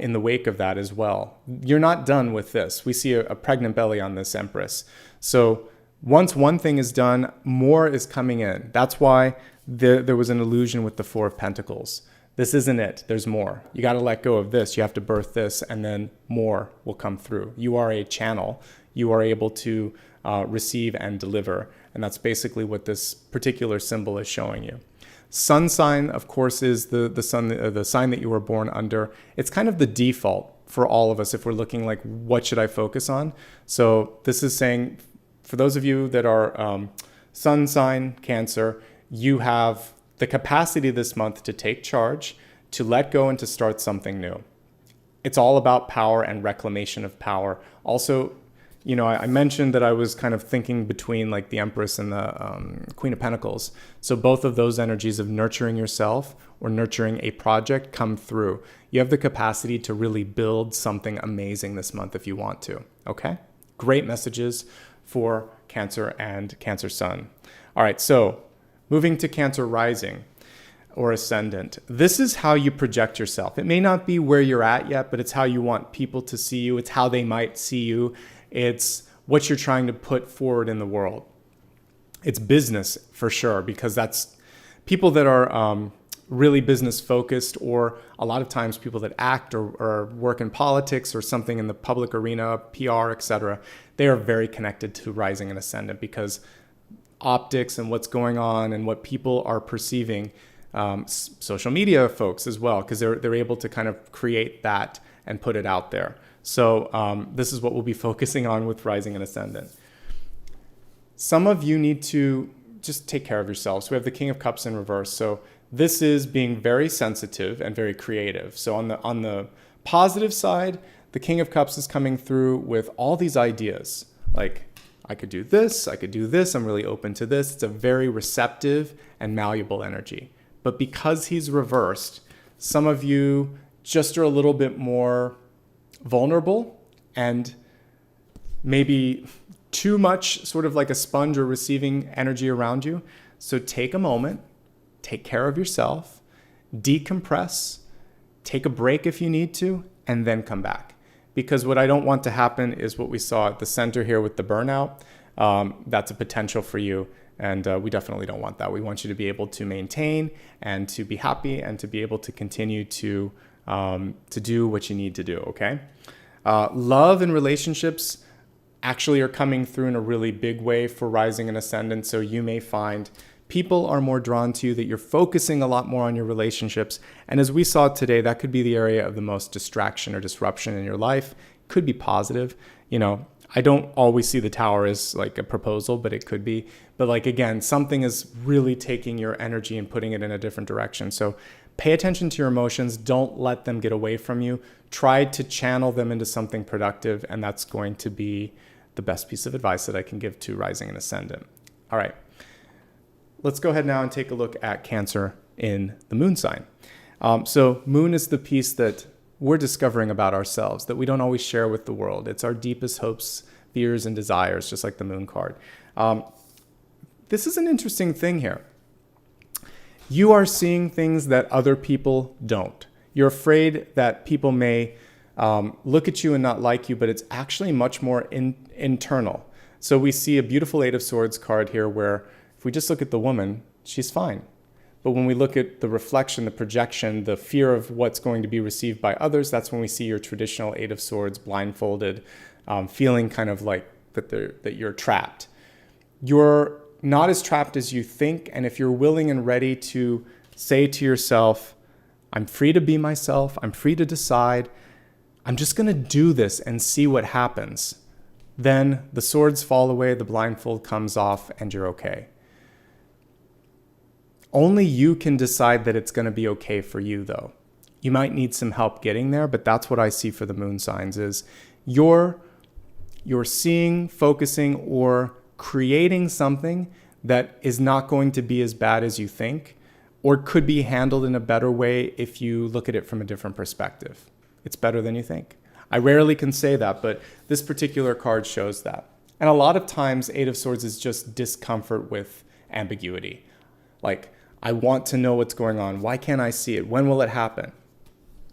in the wake of that as well. You're not done with this. We see a pregnant belly on this Empress. So once one thing is done, more is coming in. That's why there was an illusion with the Four of Pentacles. This isn't it. There's more. You got to let go of this. You have to birth this, and then more will come through. You are a channel. You are able to receive and deliver. And that's basically what this particular symbol is showing you. Sun sign, of course, is the sign that you were born under. It's kind of the default for all of us if we're looking like, what should I focus on? So this is saying, for those of you that are sun sign Cancer, you have the capacity this month to take charge, to let go, and to start something new. It's all about power and reclamation of power. Also, you know, I mentioned that I was kind of thinking between like the Empress and the Queen of Pentacles. So both of those energies of nurturing yourself or nurturing a project come through. You have the capacity to really build something amazing this month if you want to, okay? Great messages for Cancer and Cancer Sun. All right, so moving to Cancer rising or ascendant. This is how you project yourself. It may not be where you're at yet, but it's how you want people to see you. It's how they might see you. It's what you're trying to put forward in the world. It's business for sure, because that's people that are really business focused, or a lot of times people that act or work in politics or something in the public arena, PR, etc. They are very connected to rising and ascendant, because optics and what's going on and what people are perceiving, social media folks as well, because they're able to kind of create that and put it out there. So this is what we'll be focusing on with rising and ascendant. Some of you need to just take care of yourselves. We have the King of Cups in reverse. So this is being very sensitive and very creative. So on the positive side, the King of Cups is coming through with all these ideas. Like, I could do this, I'm really open to this. It's a very receptive and malleable energy. But because he's reversed, some of you just are a little bit more vulnerable and maybe too much sort of like a sponge or receiving energy around you. So take a moment, take care of yourself, decompress, take a break if you need to, and then come back. Because what I don't want to happen is what we saw at the center here with the burnout. That's a potential for you. And we definitely don't want that. We want you to be able to maintain and to be happy and to be able to continue to do what you need to do, okay? Love and relationships actually are coming through in a really big way for rising and ascendant. So you may find people are more drawn to you, that you're focusing a lot more on your relationships. And as we saw today, that could be the area of the most distraction or disruption in your life. Could be positive. You know, I don't always see the tower as like a proposal, but it could be. But like, again, something is really taking your energy and putting it in a different direction. So pay attention to your emotions. Don't let them get away from you. Try to channel them into something productive. And that's going to be the best piece of advice that I can give to rising and ascendant. All right. Let's go ahead now and take a look at Cancer in the moon sign. So moon is the piece that we're discovering about ourselves that we don't always share with the world. It's our deepest hopes, fears, and desires, just like the moon card. This is an interesting thing here. You are seeing things that other people don't. You're afraid that people may look at you and not like you, but it's actually much more internal. So we see a beautiful Eight of Swords card here where if we just look at the woman, she's fine. But when we look at the reflection, the projection, the fear of what's going to be received by others, that's when we see your traditional Eight of Swords blindfolded, feeling kind of like that you're trapped. You're not as trapped as you think. And if you're willing and ready to say to yourself, I'm free to be myself, I'm free to decide, I'm just going to do this and see what happens, then the swords fall away, the blindfold comes off, and you're okay. Only you can decide that it's going to be okay for you, though. You might need some help getting there, but that's what I see for the moon signs is you're seeing, focusing, or creating something that is not going to be as bad as you think, or could be handled in a better way if you look at it from a different perspective. It's better than you think. I rarely can say that, but this particular card shows that. And a lot of times, Eight of Swords is just discomfort with ambiguity. Like, I want to know what's going on. Why can't I see it? When will it happen?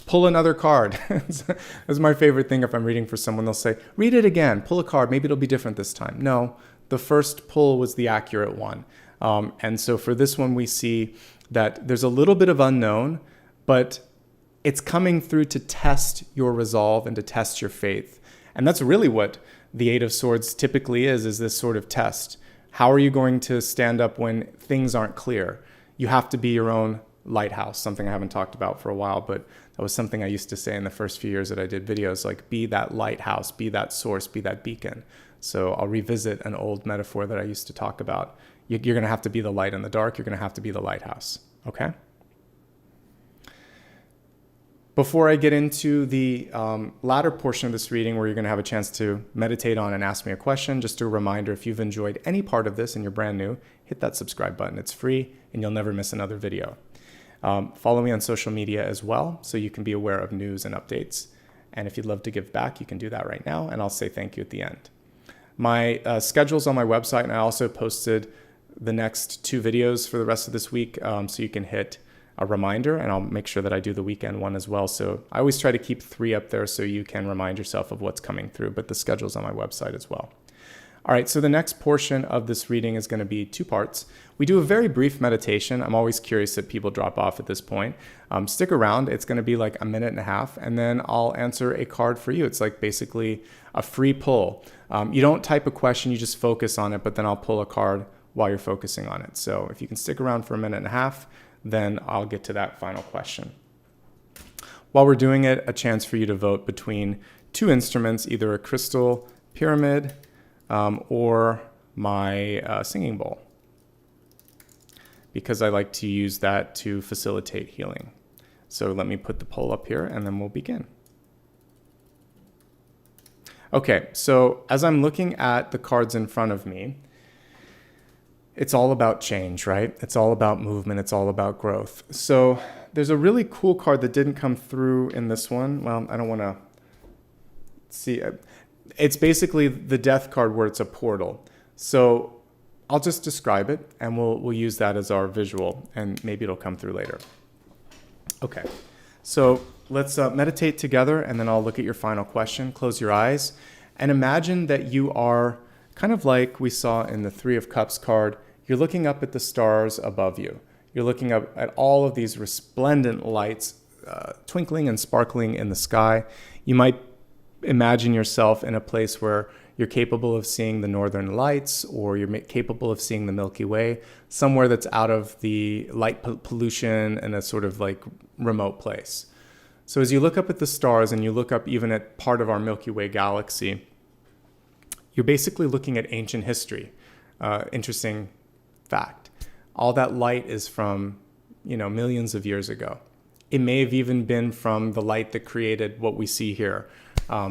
Pull another card. That's my favorite thing if I'm reading for someone. They'll say, read it again, pull a card. Maybe it'll be different this time. No, the first pull was the accurate one. And so for this one, we see that there's a little bit of unknown, but it's coming through to test your resolve and to test your faith. And that's really what the Eight of Swords typically is this sort of test. How are you going to stand up when things aren't clear? You have to be your own lighthouse, something I haven't talked about for a while, but that was something I used to say in the first few years that I did videos, like be that lighthouse, be that source, be that beacon. So I'll revisit an old metaphor that I used to talk about. You're going to have to be the light in the dark. You're going to have to be the lighthouse. Okay? Before I get into the latter portion of this reading where you're going to have a chance to meditate on and ask me a question, just a reminder, if you've enjoyed any part of this and you're brand new, hit that subscribe button. It's free and you'll never miss another video. Follow me on social media as well so you can be aware of news and updates. And if you'd love to give back, you can do that right now, and I'll say thank you at the end. My schedule's on my website, and I also posted the next 2 videos for the rest of this week, so you can hit a reminder, and I'll make sure that I do the weekend one as well. So I always try to keep 3 up there so you can remind yourself of what's coming through, but the schedule's on my website as well. All right, so the next portion of this reading is going to be 2 parts. We do a very brief meditation. I'm always curious that people drop off at this point. Stick around. It's going to be like a minute and a half, and then I'll answer a card for you. It's like basically a free pull. You don't type a question, you just focus on it, but then I'll pull a card while you're focusing on it. So if you can stick around for a minute and a half, then I'll get to that final question. While we're doing it, a chance for you to vote between 2 instruments, either a crystal pyramid or my singing bowl, because I like to use that to facilitate healing. So let me put the poll up here and then we'll begin. Okay, so as I'm looking at the cards in front of me, it's all about change, right? It's all about movement. It's all about growth. So there's a really cool card that didn't come through in this one. Well, I don't want to see. It's basically the death card where it's a portal. So I'll just describe it and we'll use that as our visual, and maybe it'll come through later. Okay, so let's meditate together, and then I'll look at your final question. Close your eyes and imagine that you are kind of like we saw in the 3 of Cups card. You're looking up at the stars above you. You're looking up at all of these resplendent lights twinkling and sparkling in the sky. You might imagine yourself in a place where you're capable of seeing the northern lights, or you're capable of seeing the Milky Way, somewhere that's out of the light pollution in a sort of like remote place. So as you look up at the stars and you look up even at part of our Milky Way galaxy, you're basically looking at ancient history. Interesting fact. All that light is from, millions of years ago. It may have even been from the light that created what we see here.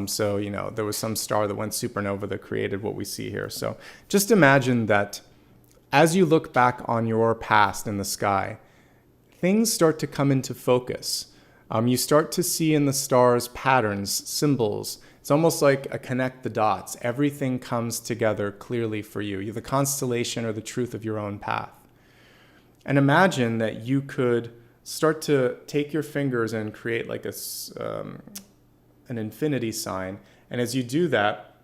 So there was some star that went supernova that created what we see here. So just imagine that as you look back on your past in the sky, things start to come into focus. You start to see in the stars patterns, symbols. It's almost like a connect the dots. Everything comes together clearly for you. You're the constellation or the truth of your own path. And imagine that you could start to take your fingers and create like an infinity sign. And as you do that,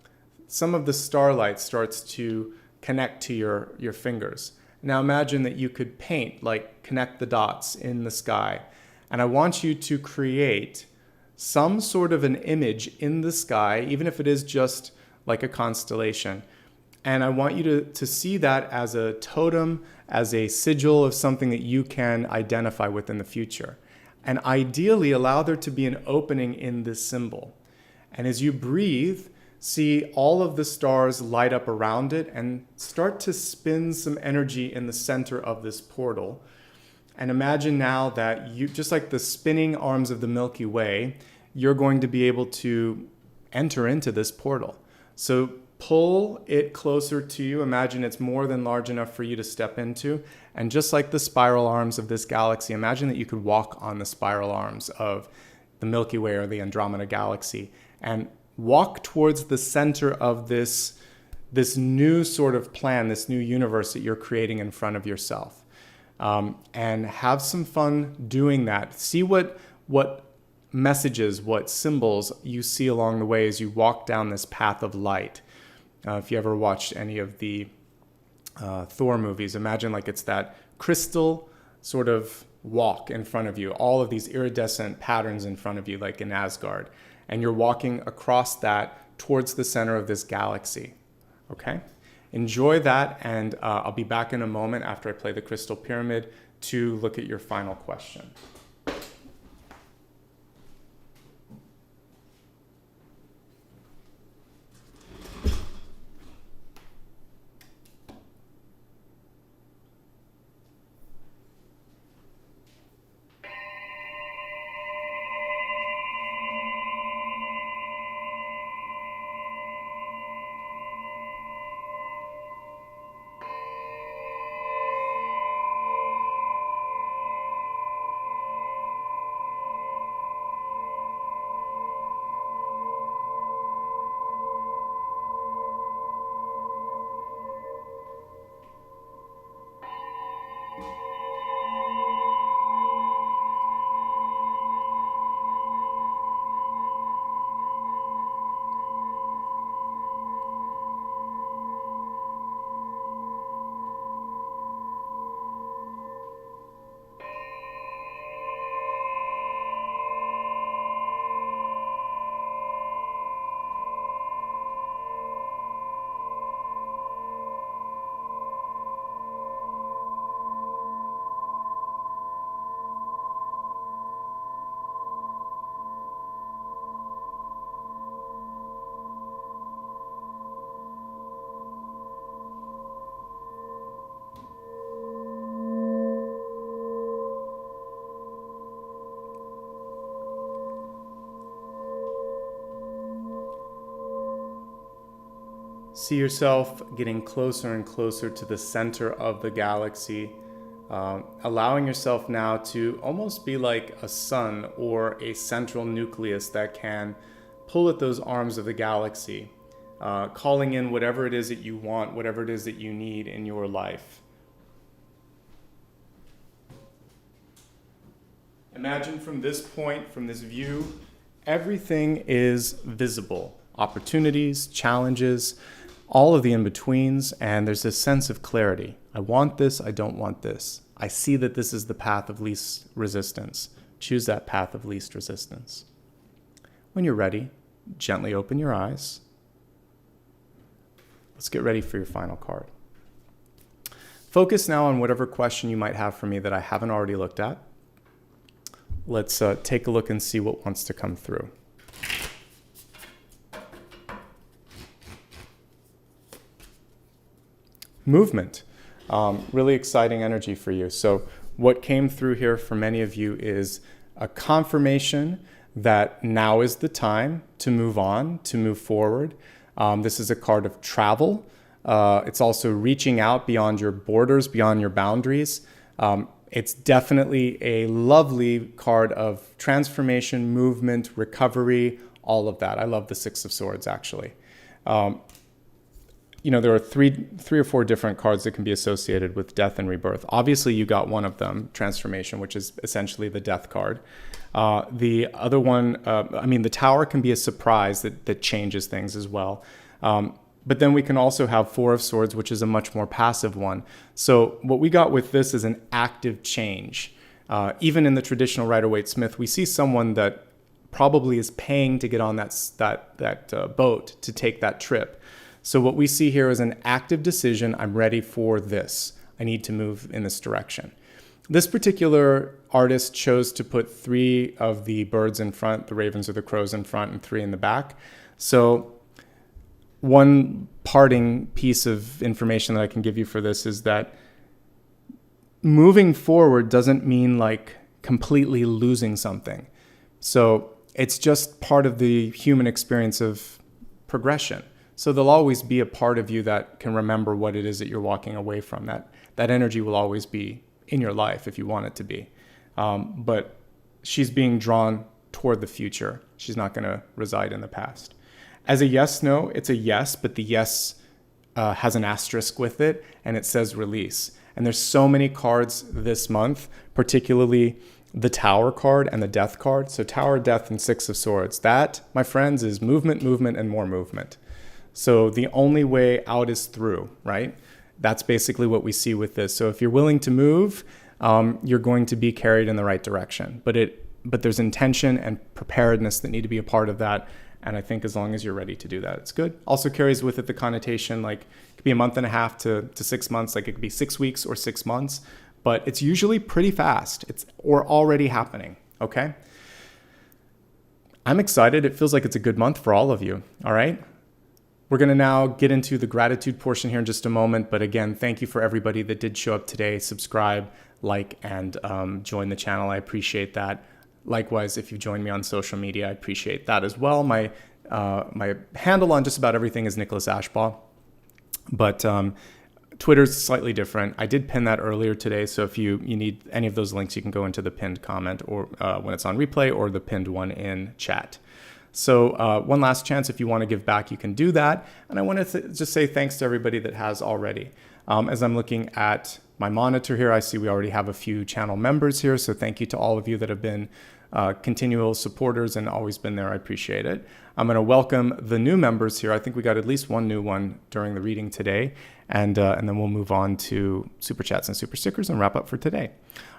some of the starlight starts to connect to your fingers. Now imagine that you could paint, like connect the dots in the sky. And I want you to create some sort of an image in the sky, even if it is just like a constellation. And I want you to see that as a totem, as a sigil of something that you can identify with in the future. And ideally, allow there to be an opening in this symbol. And as you breathe, see all of the stars light up around it and start to spin some energy in the center of this portal. And imagine now that you, just like the spinning arms of the Milky Way, you're going to be able to enter into this portal. So pull it closer to you. Imagine it's more than large enough for you to step into. And just like the spiral arms of this galaxy, imagine that you could walk on the spiral arms of the Milky Way or the Andromeda galaxy and walk towards the center of this new sort of plan, this new universe that you're creating in front of yourself. And have some fun doing that. See what messages, what symbols you see along the way as you walk down this path of light. If you ever watched any of the Thor movies, imagine like it's that crystal sort of walk in front of you, all of these iridescent patterns in front of you, like in Asgard. And you're walking across that towards the center of this galaxy, okay? Enjoy that, and I'll be back in a moment after I play the Crystal Pyramid to look at your final question. See yourself getting closer and closer to the center of the galaxy, allowing yourself now to almost be like a sun or a central nucleus that can pull at those arms of the galaxy, calling in whatever it is that you want, whatever it is that you need in your life. Imagine from this point, from this view, everything is visible. Opportunities, challenges, all of the in-betweens, and there's this sense of clarity. I want this, I don't want this. I see that this is the path of least resistance. Choose that path of least resistance. When you're ready, Gently open your eyes. Let's get ready for your final card. Focus now on whatever question you might have for me that I haven't already looked at. Let's take a look and see what wants to come through. Movement. Really exciting energy for you. So what came through here for many of you is a confirmation that now is the time to move on, to move forward. This is a card of travel. It's also reaching out beyond your borders, beyond your boundaries. It's definitely a lovely card of transformation, movement, recovery, all of that. I love the Six of Swords, actually. There are three or four different cards that can be associated with death and rebirth. Obviously, you got one of them, transformation, which is essentially the death card. The other one, the Tower can be a surprise that changes things as well. But then we can also have Four of Swords, which is a much more passive one. So what we got with this is an active change. Even in the traditional Rider-Waite-Smith, we see someone that probably is paying to get on that boat to take that trip. So what we see here is an active decision. I'm ready for this. I need to move in this direction. This particular artist chose to put 3 of the birds in front, the ravens or the crows in front, and 3 in the back. So one parting piece of information that I can give you for this is that moving forward doesn't mean like completely losing something. So it's just part of the human experience of progression. So there'll always be a part of you that can remember what it is that you're walking away from. That energy will always be in your life if you want it to be. But she's being drawn toward the future. She's not going to reside in the past. As a yes, no, it's a yes, but the yes has an asterisk with it, and it says release. And there's so many cards this month, particularly the Tower card and the Death card. So Tower, Death, and Six of Swords. That, my friends, is movement, movement, and more movement. So the only way out is through, right? That's basically what we see with this. So if you're willing to move, you're going to be carried in the right direction. But there's intention and preparedness that need to be a part of that. And I think as long as you're ready to do that, it's good. Also carries with it the connotation, like it could be a month and a half to 6 months, like it could be 6 weeks or 6 months, but it's usually pretty fast. Or already happening, okay? I'm excited. It feels like it's a good month for all of you, all right? We're going to now get into the gratitude portion here in just a moment. But again, thank you for everybody that did show up today, subscribe, like, and join the channel. I appreciate that. Likewise, if you've joined me on social media, I appreciate that as well. My handle on just about everything is Nicholas Ashbaugh, but Twitter's slightly different. I did pin that earlier today, so if you need any of those links, you can go into the pinned comment or when it's on replay or the pinned one in chat. So one last chance, if you want to give back, you can do that. And I want to just say thanks to everybody that has already. As I'm looking at my monitor here, I see we already have a few channel members here. So thank you to all of you that have been continual supporters and always been there. I appreciate it. I'm going to welcome the new members here. I think we got at least one new one during the reading today. And then we'll move on to Super Chats and Super Stickers and wrap up for today.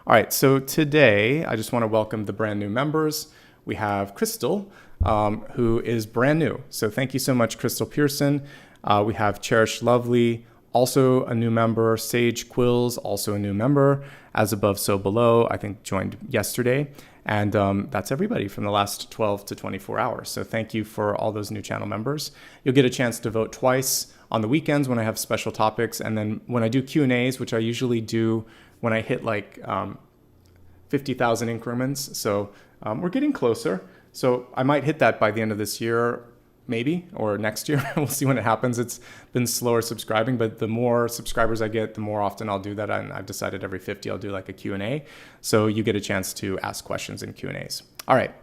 All right, so today I just want to welcome the brand new members. We have Crystal, who is brand new. So thank you so much, Crystal Pearson. We have Cherish Lovely, also a new member. Sage Quills, also a new member. As Above, So Below, I think joined yesterday. And that's everybody from the last 12 to 24 hours. So thank you for all those new channel members. You'll get a chance to vote twice on the weekends when I have special topics. And then when I do Q&As, which I usually do when I hit like 50,000 increments. So we're getting closer. So I might hit that by the end of this year, maybe, or next year. We'll see when it happens. It's been slower subscribing, but the more subscribers I get, the more often I'll do that. And I've decided every 50, I'll do like a Q&A. So you get a chance to ask questions in Q&As. All right,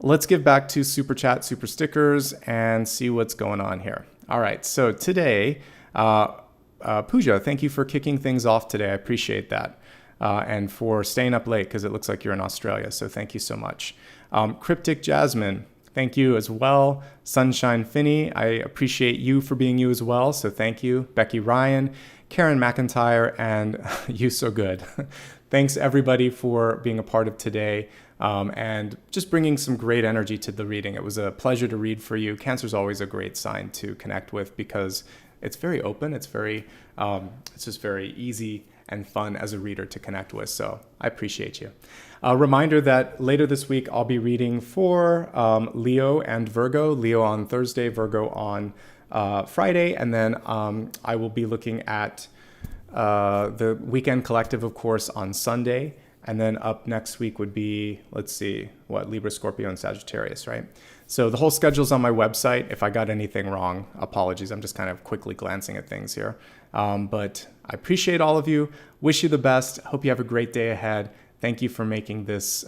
let's give back to Super Chat, Super Stickers, and see what's going on here. All right, so today, Pooja, thank you for kicking things off today. I appreciate that. And for staying up late, because it looks like you're in Australia. So thank you so much. Cryptic Jasmine, thank you as well. Sunshine Finney, I appreciate you for being you as well. So thank you. Becky Ryan, Karen McIntyre, and You So Good. thanks everybody for being a part of today and just bringing some great energy to the reading. It was a pleasure to read for you. Cancer is always a great sign to connect with because it's very open. It's just very easy and fun as a reader to connect with. So I appreciate you. A reminder that later this week, I'll be reading for Leo and Virgo, Leo on Thursday, Virgo on Friday. And then I will be looking at the Weekend Collective, of course, on Sunday. And then up next week would be, let's see, Libra, Scorpio, and Sagittarius, right? So the whole schedule's on my website. If I got anything wrong, apologies. I'm just kind of quickly glancing at things here. But I appreciate all of you. Wish you the best. Hope you have a great day ahead. Thank you for making this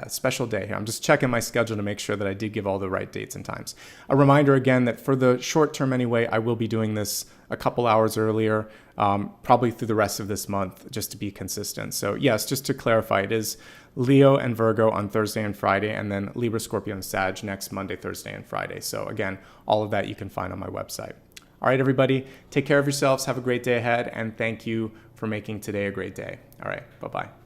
special day here. I'm just checking my schedule to make sure that I did give all the right dates and times. A reminder again that for the short term anyway, I will be doing this a couple hours earlier, probably through the rest of this month, just to be consistent. So yes, just to clarify, it is Leo and Virgo on Thursday and Friday, and then Libra, Scorpio, and Sag next Monday, Thursday, and Friday. So again, all of that you can find on my website. All right, everybody, take care of yourselves. Have a great day ahead, and thank you for making today a great day. All right, bye-bye.